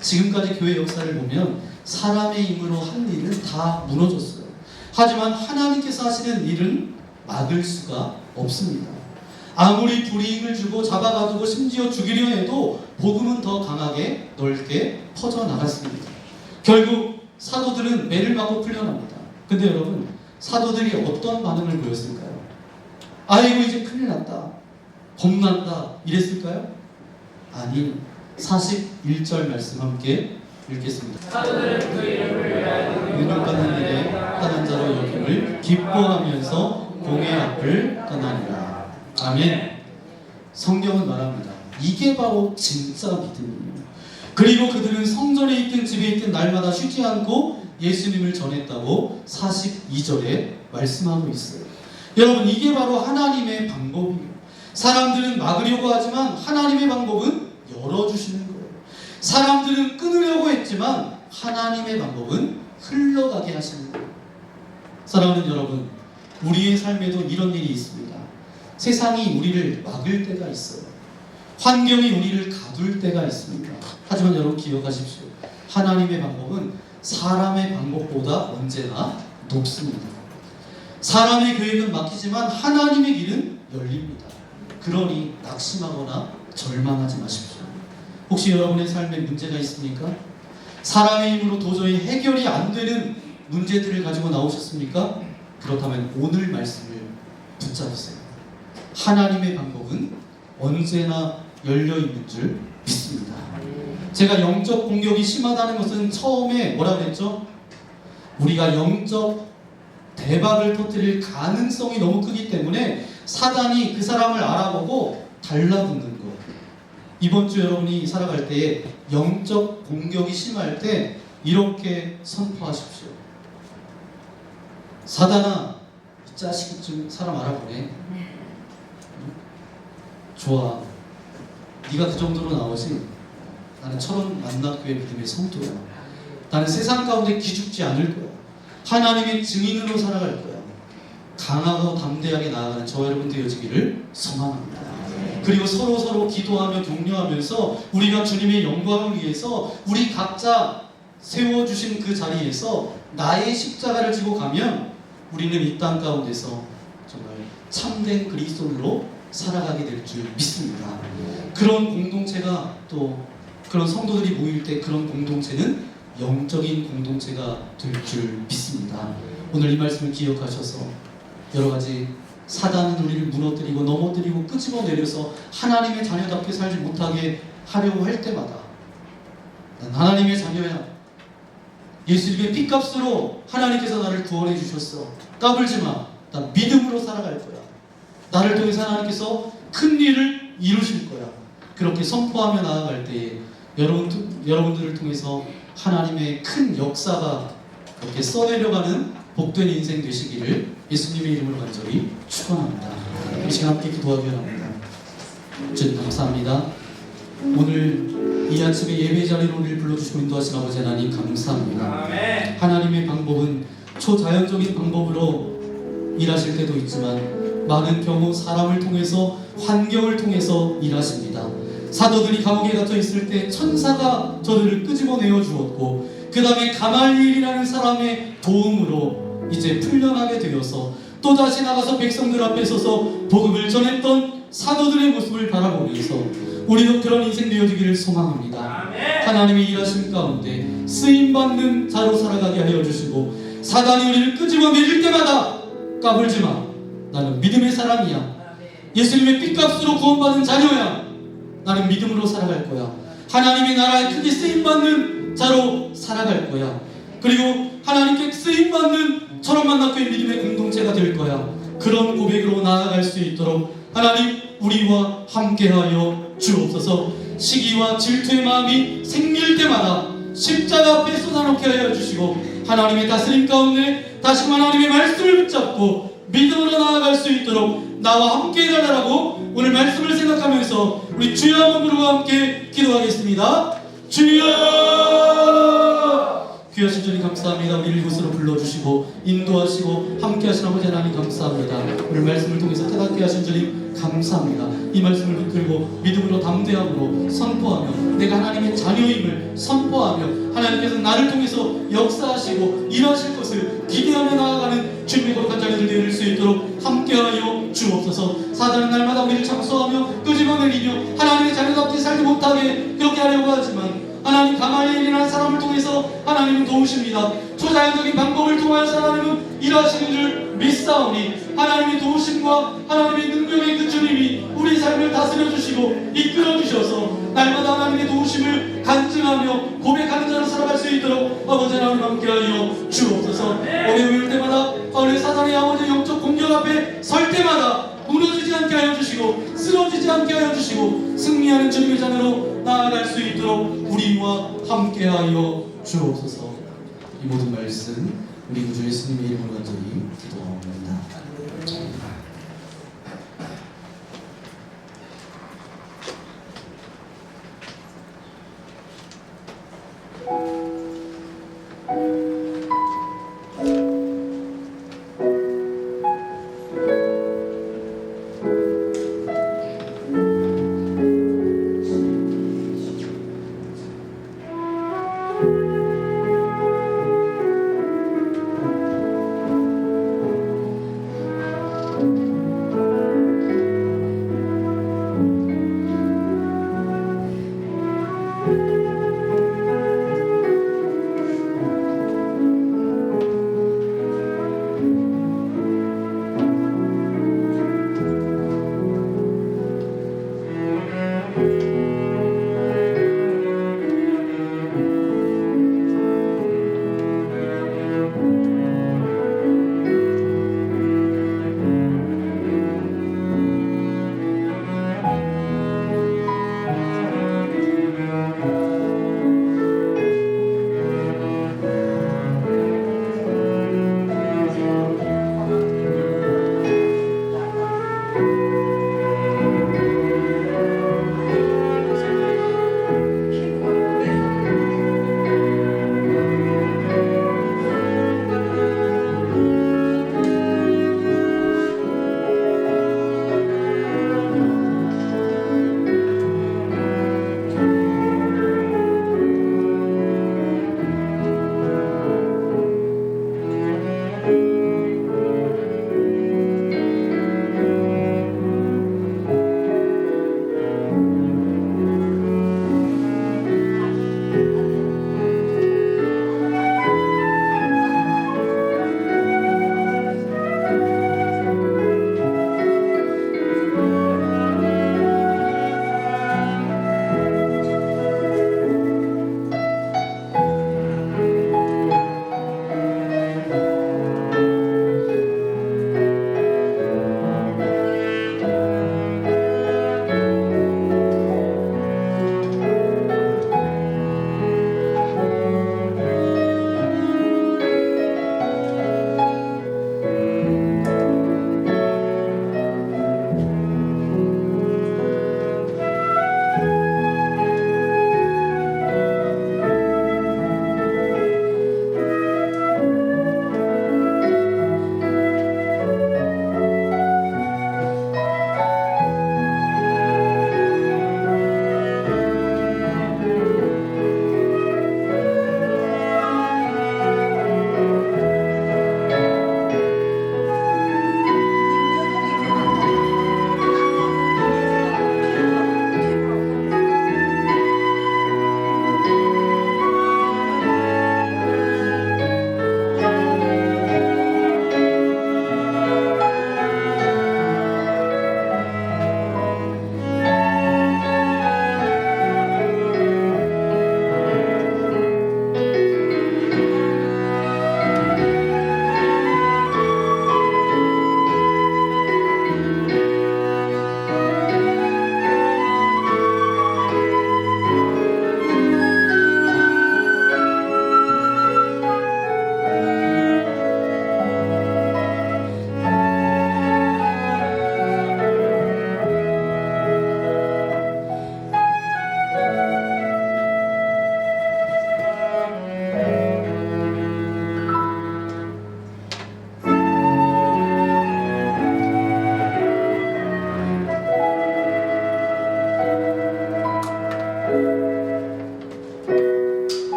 지금까지 교회 역사를 보면 사람의 힘으로 한 일은 다 무너졌어요. 하지만 하나님께서 하시는 일은 막을 수가 없습니다. 아무리 불이익을 주고 잡아가두고 심지어 죽이려 해도 복음은 더 강하게 넓게 퍼져나갔습니다. 결국 사도들은 매를 맞고 풀려납니다. 근데 여러분, 사도들이 어떤 반응을 보였을까요? 아이고 이제 큰일 났다, 겁난다 이랬을까요? 아니, 41절 말씀 함께 읽겠습니다. 능력받는 일에 하는 자로 여김을 기뻐하면서 공의 앞을 떠나니라. 아멘. 성경은 말합니다. 이게 바로 진짜 믿음이에요. 그리고 그들은 성전에 있든 집에 있든 날마다 쉬지 않고 예수님을 전했다고 42절에 말씀하고 있어요. 여러분, 이게 바로 하나님의 방법이에요. 사람들은 막으려고 하지만 하나님의 방법은 열어주시는 거예요. 사람들은 끊으려고 했지만 하나님의 방법은 흘러가게 하시는 거예요. 사랑하는 여러분, 우리의 삶에도 이런 일이 있습니다. 세상이 우리를 막을 때가 있어요. 환경이 우리를 가둘 때가 있습니다. 하지만 여러분 기억하십시오. 하나님의 방법은 사람의 방법보다 언제나 높습니다. 사람의 계획은 막히지만 하나님의 길은 열립니다. 그러니 낙심하거나 절망하지 마십시오. 혹시 여러분의 삶에 문제가 있습니까? 사람의 힘으로 도저히 해결이 안 되는 문제들을 가지고 나오셨습니까? 그렇다면 오늘 말씀을 붙잡으세요. 하나님의 방법은 언제나 열려있는 줄 믿습니다. 제가 영적 공격이 심하다는 것은 처음에 뭐라 그랬죠? 우리가 영적 대박을 터뜨릴 가능성이 너무 크기 때문에 사단이 그 사람을 알아보고 달라붙는 것. 이번 주 여러분이 살아갈 때 영적 공격이 심할 때 이렇게 선포하십시오. 사단아, 이 자식이 좀 사람 알아보네. 좋아. 네가 그 정도로 나오지? 나는 철원 만나교회 믿음의 성도야. 나는 세상 가운데 기죽지 않을 거야. 하나님의 증인으로 살아갈 거야. 강하고 담대하게 나아가는 저와 여러분 되어지기를 소망합니다. 그리고 서로 기도하며 격려하면서 우리가 주님의 영광을 위해서 우리 각자 세워주신 그 자리에서 나의 십자가를 지고 가면 우리는 이 땅 가운데서 정말 참된 그리스도인으로 살아가게 될 줄 믿습니다. 그런 공동체가 또 그런 성도들이 모일 때 그런 공동체는 영적인 공동체가 될 줄 믿습니다. 오늘 이 말씀을 기억하셔서 여러 가지 사단은 우리를 무너뜨리고 넘어뜨리고 끄집어내려서 하나님의 자녀답게 살지 못하게 하려고 할 때마다 난 하나님의 자녀야. 예수님의 피값으로 하나님께서 나를 구원해 주셨어. 까불지 마. 난 믿음으로 살아갈 거야. 나를 통해서 하나님께서 큰 일을 이루실 거야. 그렇게 선포하며 나아갈 때에 여러분들을 통해서 하나님의 큰 역사가 이렇게 써내려가는 복된 인생 되시기를 예수님의 이름으로 간절히 축원합니다. 이 시간 함께 기도하기 원합니다. 주님 감사합니다. 오늘 이 아침에 예배 자리로 우리를 불러주시고 인도하신 아버지 하나님 감사합니다. 아멘. 하나님의 방법은 초자연적인 방법으로 일하실 때도 있지만 많은 경우 사람을 통해서 환경을 통해서 일하십니다. 사도들이 감옥에 갇혀 있을 때 천사가 저들을 끄집어내어 주었고 그 다음에 가말리엘이라는 사람의 도움으로 이제 풀려나게 되어서 또다시 나가서 백성들 앞에 서서 복음을 전했던 사도들의 모습을 바라보면서 우리도 그런 인생 되어지기를 소망합니다. 하나님의 일하심 가운데 쓰임받는 자로 살아가게 하여 주시고 사단이 우리를 끄집어내릴 때마다 까불지 마. 나는 믿음의 사람이야. 예수님의 핏값으로 구원받은 자녀야. 나는 믿음으로 살아갈 거야. 하나님의 나라에 크게 쓰임받는 자로 살아갈 거야. 그리고 하나님께 쓰임받는 철원 만나교회 믿음의 공동체가 될 거야. 그런 고백으로 나아갈 수 있도록 하나님 우리와 함께하여 주옵소서. 시기와 질투의 마음이 생길 때마다 십자가 앞에 쏟아놓게 하여 주시고 하나님의 다스림 가운데 다시 하나님의 말씀을 붙잡고 믿음으로 나아갈 수 있도록 나와 함께 해달라고 오늘 말씀을 생각하면서 우리 주여 한번 부르고 함께 기도하겠습니다. 주여! 귀하신 주님 감사합니다. 우리를 이곳으로 불러주시고 인도하시고 함께하신 아버지 하나님 감사합니다. 오늘 말씀을 통해서 깨닫게 하신 주님 감사합니다. 이 말씀을 붙들고 믿음으로 담대함으로 선포하며 내가 하나님의 자녀임을 선포하며 하나님께서 나를 통해서 역사하시고 일하실 것을 기대하며 나아가는 주님의 거룩한 자녀들 되어질 수 있도록 함께하여 주옵소서. 사단은 날마다 우리를 참소하며 끄집어내리며 하나님의 자녀답게 살지 못하게 그렇게 하려고 하지만 하나님 가말리엘이라는 사람을 통해서 하나님은 도우십니다. 초자연적인 방법을 통하여서 하나님은 일하시는 줄 믿사오니 하나님의 도우심과 하나님의 능력의 그 주님이 우리 삶을 다스려 주시고 이끌어 주셔서 날마다 하나님의 도우심을 간증하며 고백하는 자로 살아 함께하여 주옵소서. 어려울 때마다 바울의 사단의 아버지 영적 공격 앞에 설 때마다 무너지지 않게 하여 주시고 쓰러지지 않게 하여 주시고 승리하는 주님의 자녀로 나아갈 수 있도록 우리와 함께하여 주옵소서. 이 모든 말씀 우리 구주 예수님의 이름으로 간절히 기도합니다.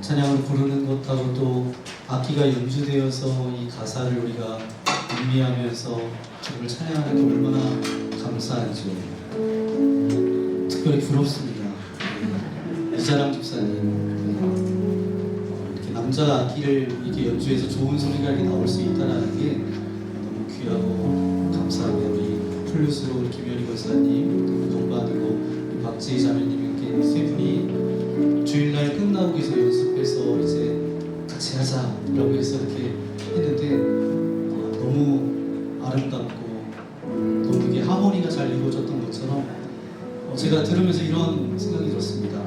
찬양을 부르는 것하고 또 악기가 연주되어서 이 가사를 우리가 음미하면서 주님을 찬양하는 게 얼마나 감사하죠. 특별히 부럽습니다. 이자랑 집사님 이렇게 남자 악기를 이렇게 연주해서 좋은 소리가 이렇게 나올 수 있다는 게 너무 귀하고 감사합니다. 우리 플루스로 김현희 권사님, 동반으로 박지희 자매님 이렇게 세 분이 주일날 끝나고 계속 연습해서 이제 같이 하자라고 해서 이렇게 했는데 너무 아름답고 너무 이게 하모니가 잘 이루어졌던 것처럼 제가 들으면서 이런 생각이 들었습니다.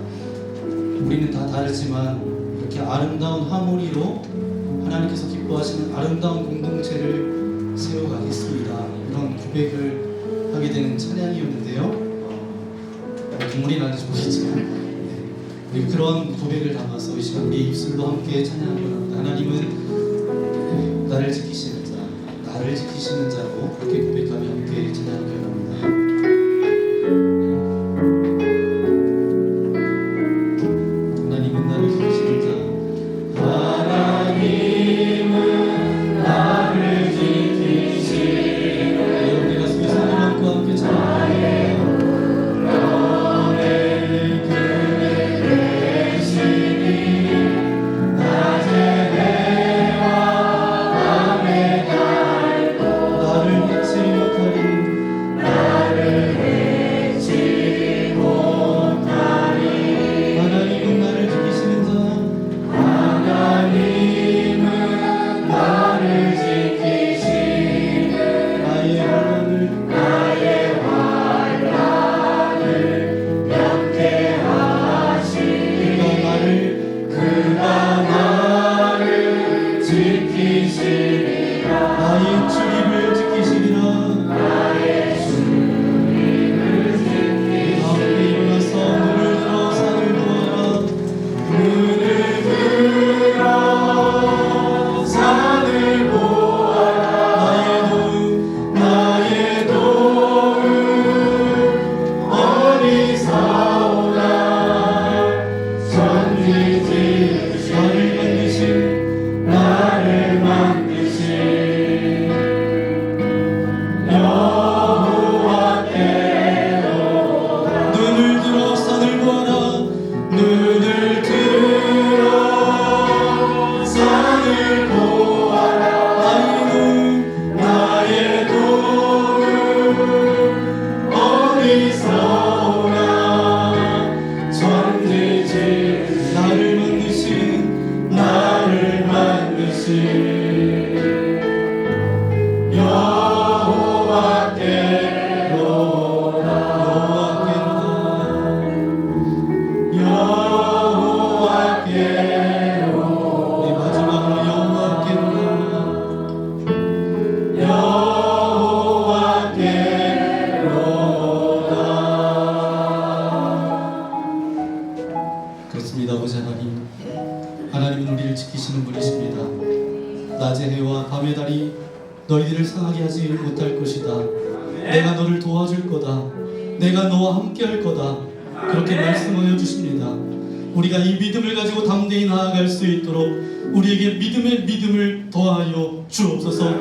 우리는 다 다르지만 이렇게 아름다운 하모니로 하나님께서 기뻐하시는 아름다운 공동체를 세워가겠습니다. 이런 고백을 하게 되는 찬양이었는데요. 눈물이 나는지 모르겠지만 우리 그런 고백을 담아서 이 시간 우리 입술로 함께 찬양하기 바랍니다. 하나님은 나를 지키시는 자, 나를 지키시는 자로 그렇게 고백하며 함께 찬양하기 바랍니다. 하나님은 나를 지키시는 자, 하나님은 나를 지키시는 자. 여러분의 가슴에 손을 얹고 함께 찬양합니다. 그렇습니다. 아버지 하나님, 하나님은 우리를 지키시는 분이십니다. 낮의 해와 밤의 달이 너희들을 상하게 하지 못할 것이다. 내가 너를 도와줄 거다. 내가 너와 함께 할 거다. 그렇게 말씀하여 주십니다. 우리가 이 믿음을 가지고 담대히 나아갈 수 있도록 우리에게 믿음의 믿음을 더하여 주옵소서.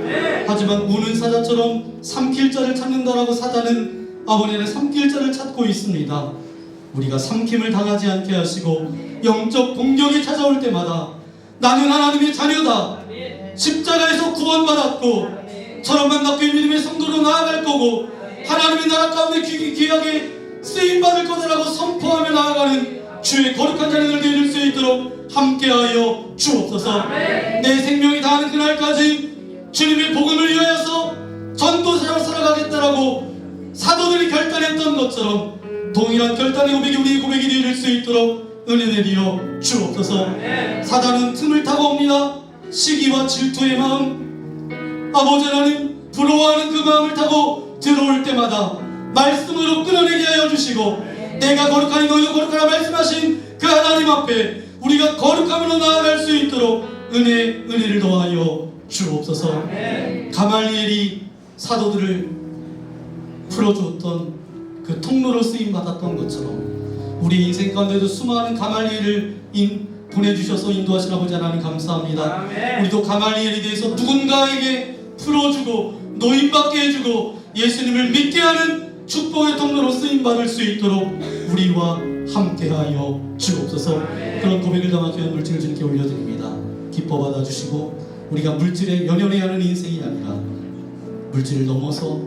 하지만 우는 사자처럼 삼킬 자를 찾는다라고 사단은 아버지는 삼킬 자를 찾고 있습니다. 우리가 삼킴을 당하지 않게 하시고 영적 공격이 찾아올 때마다 나는 하나님의 자녀다, 십자가에서 구원받았고 저런 만답게 믿음의 성도로 나아갈 거고 하나님의 나라 가운데 귀하게 쓰임받을 거다라고 선포하며 나아가는 주의 거룩한 자녀들 되어줄 수 있도록 함께하여 주옵소서. 내 생명이 다하는 그날까지 주님의 복음을 위하여서 전도자로 살아가겠다라고 사도들이 결단했던 것처럼 동일한 결단의 고백이 우리의 고백이 되어줄 수 있도록 은혜 내리어 주옵소서. 사단은 틈을 타고 옵니다. 시기와 질투의 마음, 아버지 하나님 부러워하는 그 마음을 타고 들어올 때마다 말씀으로 끌어내게 하여 주시고 내가 거룩하니 너희가 거룩하라 말씀하신 그 하나님 앞에 우리가 거룩함으로 나아갈 수 있도록 은혜를 더하여 주옵소서. 가말리엘이 사도들을 풀어주었던 그 통로로 쓰임받았던 것처럼 우리 인생 가운데도 수많은 가말리엘을 보내주셔서 인도하신 아버지 하나님 감사합니다. 우리도 가말리엘에 대해서 누군가에게 풀어주고 노임받게 해주고 예수님을 믿게 하는 축복의 통로로 쓰임받을 수 있도록 우리와 함께하여 주옵소서. 그런 고백을 담아 귀한 물질을 주님께 올려드립니다. 기뻐 받아주시고 우리가 물질에 연연해야 하는 인생이 아니라 물질을 넘어서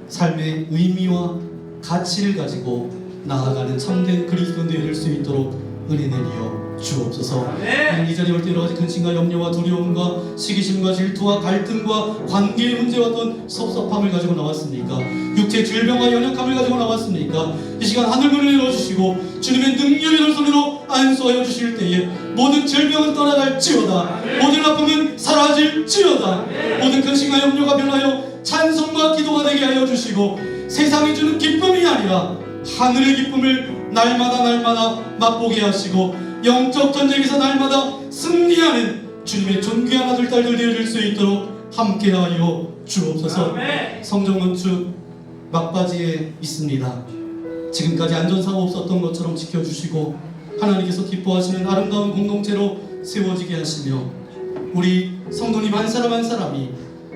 삶의 의미와 가치를 가지고 나아가는 참된 그리스도인들이 될 수 있도록 은혜 내리어 주옵소서. 이 자리에 올 때 여러 가지 근심과 염려와 두려움과 시기심과 질투와 갈등과 관계의 문제와 어떤 섭섭함을 가지고 나왔습니까? 육체 질병과 연약함을 가지고 나왔습니까? 이 시간 하늘문을 열어주시고 주님의 능력의 열소리로 안수하여 주실 때에 모든 질병은 떠나갈지어다, 모든 아픔은 사라질지어다, 모든 근심과 염려가 변하여 찬송과 기도가 되게 하여 주시고 세상이 주는 기쁨이 아니라 하늘의 기쁨을 날마다 맛보게 하시고 영적 전쟁에서 날마다 승리하는 주님의 존귀한 아들 딸들 되어질 수 있도록 함께하여 주옵소서. 성정 건축 막바지에 있습니다. 지금까지 안전사고 없었던 것처럼 지켜주시고 하나님께서 기뻐하시는 아름다운 공동체로 세워지게 하시며 우리 성도님 한 사람 한 사람이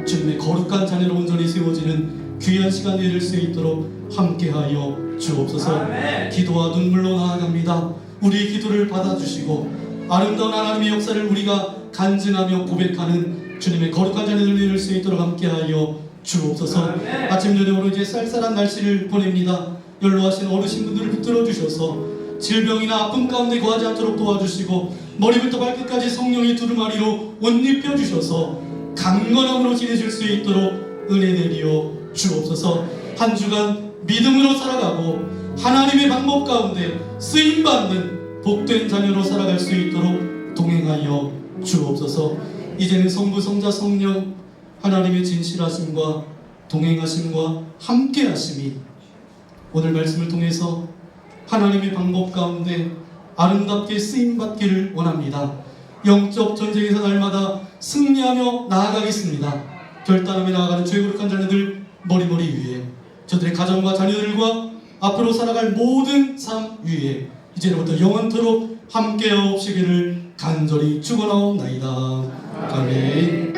주님의 거룩한 자녀로 온전히 세워지는 귀한 시간 되어질 수 있도록 함께하여 주옵소서. 기도와 눈물로 나아갑니다. 우리의 기도를 받아주시고 아름다운 하나님의 역사를 우리가 간증하며 고백하는 주님의 거룩한 자녀들 되어질 수 있도록 함께하여 주옵소서. 아침 저녁으로 이제 쌀쌀한 날씨를 보냅니다. 연로하신 어르신분들을 붙들어 주셔서 질병이나 아픔 가운데 거하지 않도록 도와주시고 머리부터 발끝까지 성령의 두루마리로 옷 입혀 주셔서 강건함으로 지내실 수 있도록 은혜 내리어 주옵소서. 한 주간 믿음으로 살아가고 하나님의 방법 가운데 쓰임받는 복된 자녀로 살아갈 수 있도록 동행하여 주옵소서. 이제는 성부 성자 성령 하나님의 진실하심과 동행하심과 함께하심이 오늘 말씀을 통해서 하나님의 방법 가운데 아름답게 쓰임받기를 원합니다. 영적 전쟁에서 날마다 승리하며 나아가겠습니다. 결단하며 나아가는 죄 거룩한 자녀들 머리머리 위에 저들의 가정과 자녀들과 앞으로 살아갈 모든 삶 위에 이제부터 영원토록 함께하옵시기를 간절히 축원하옵나이다. 아멘.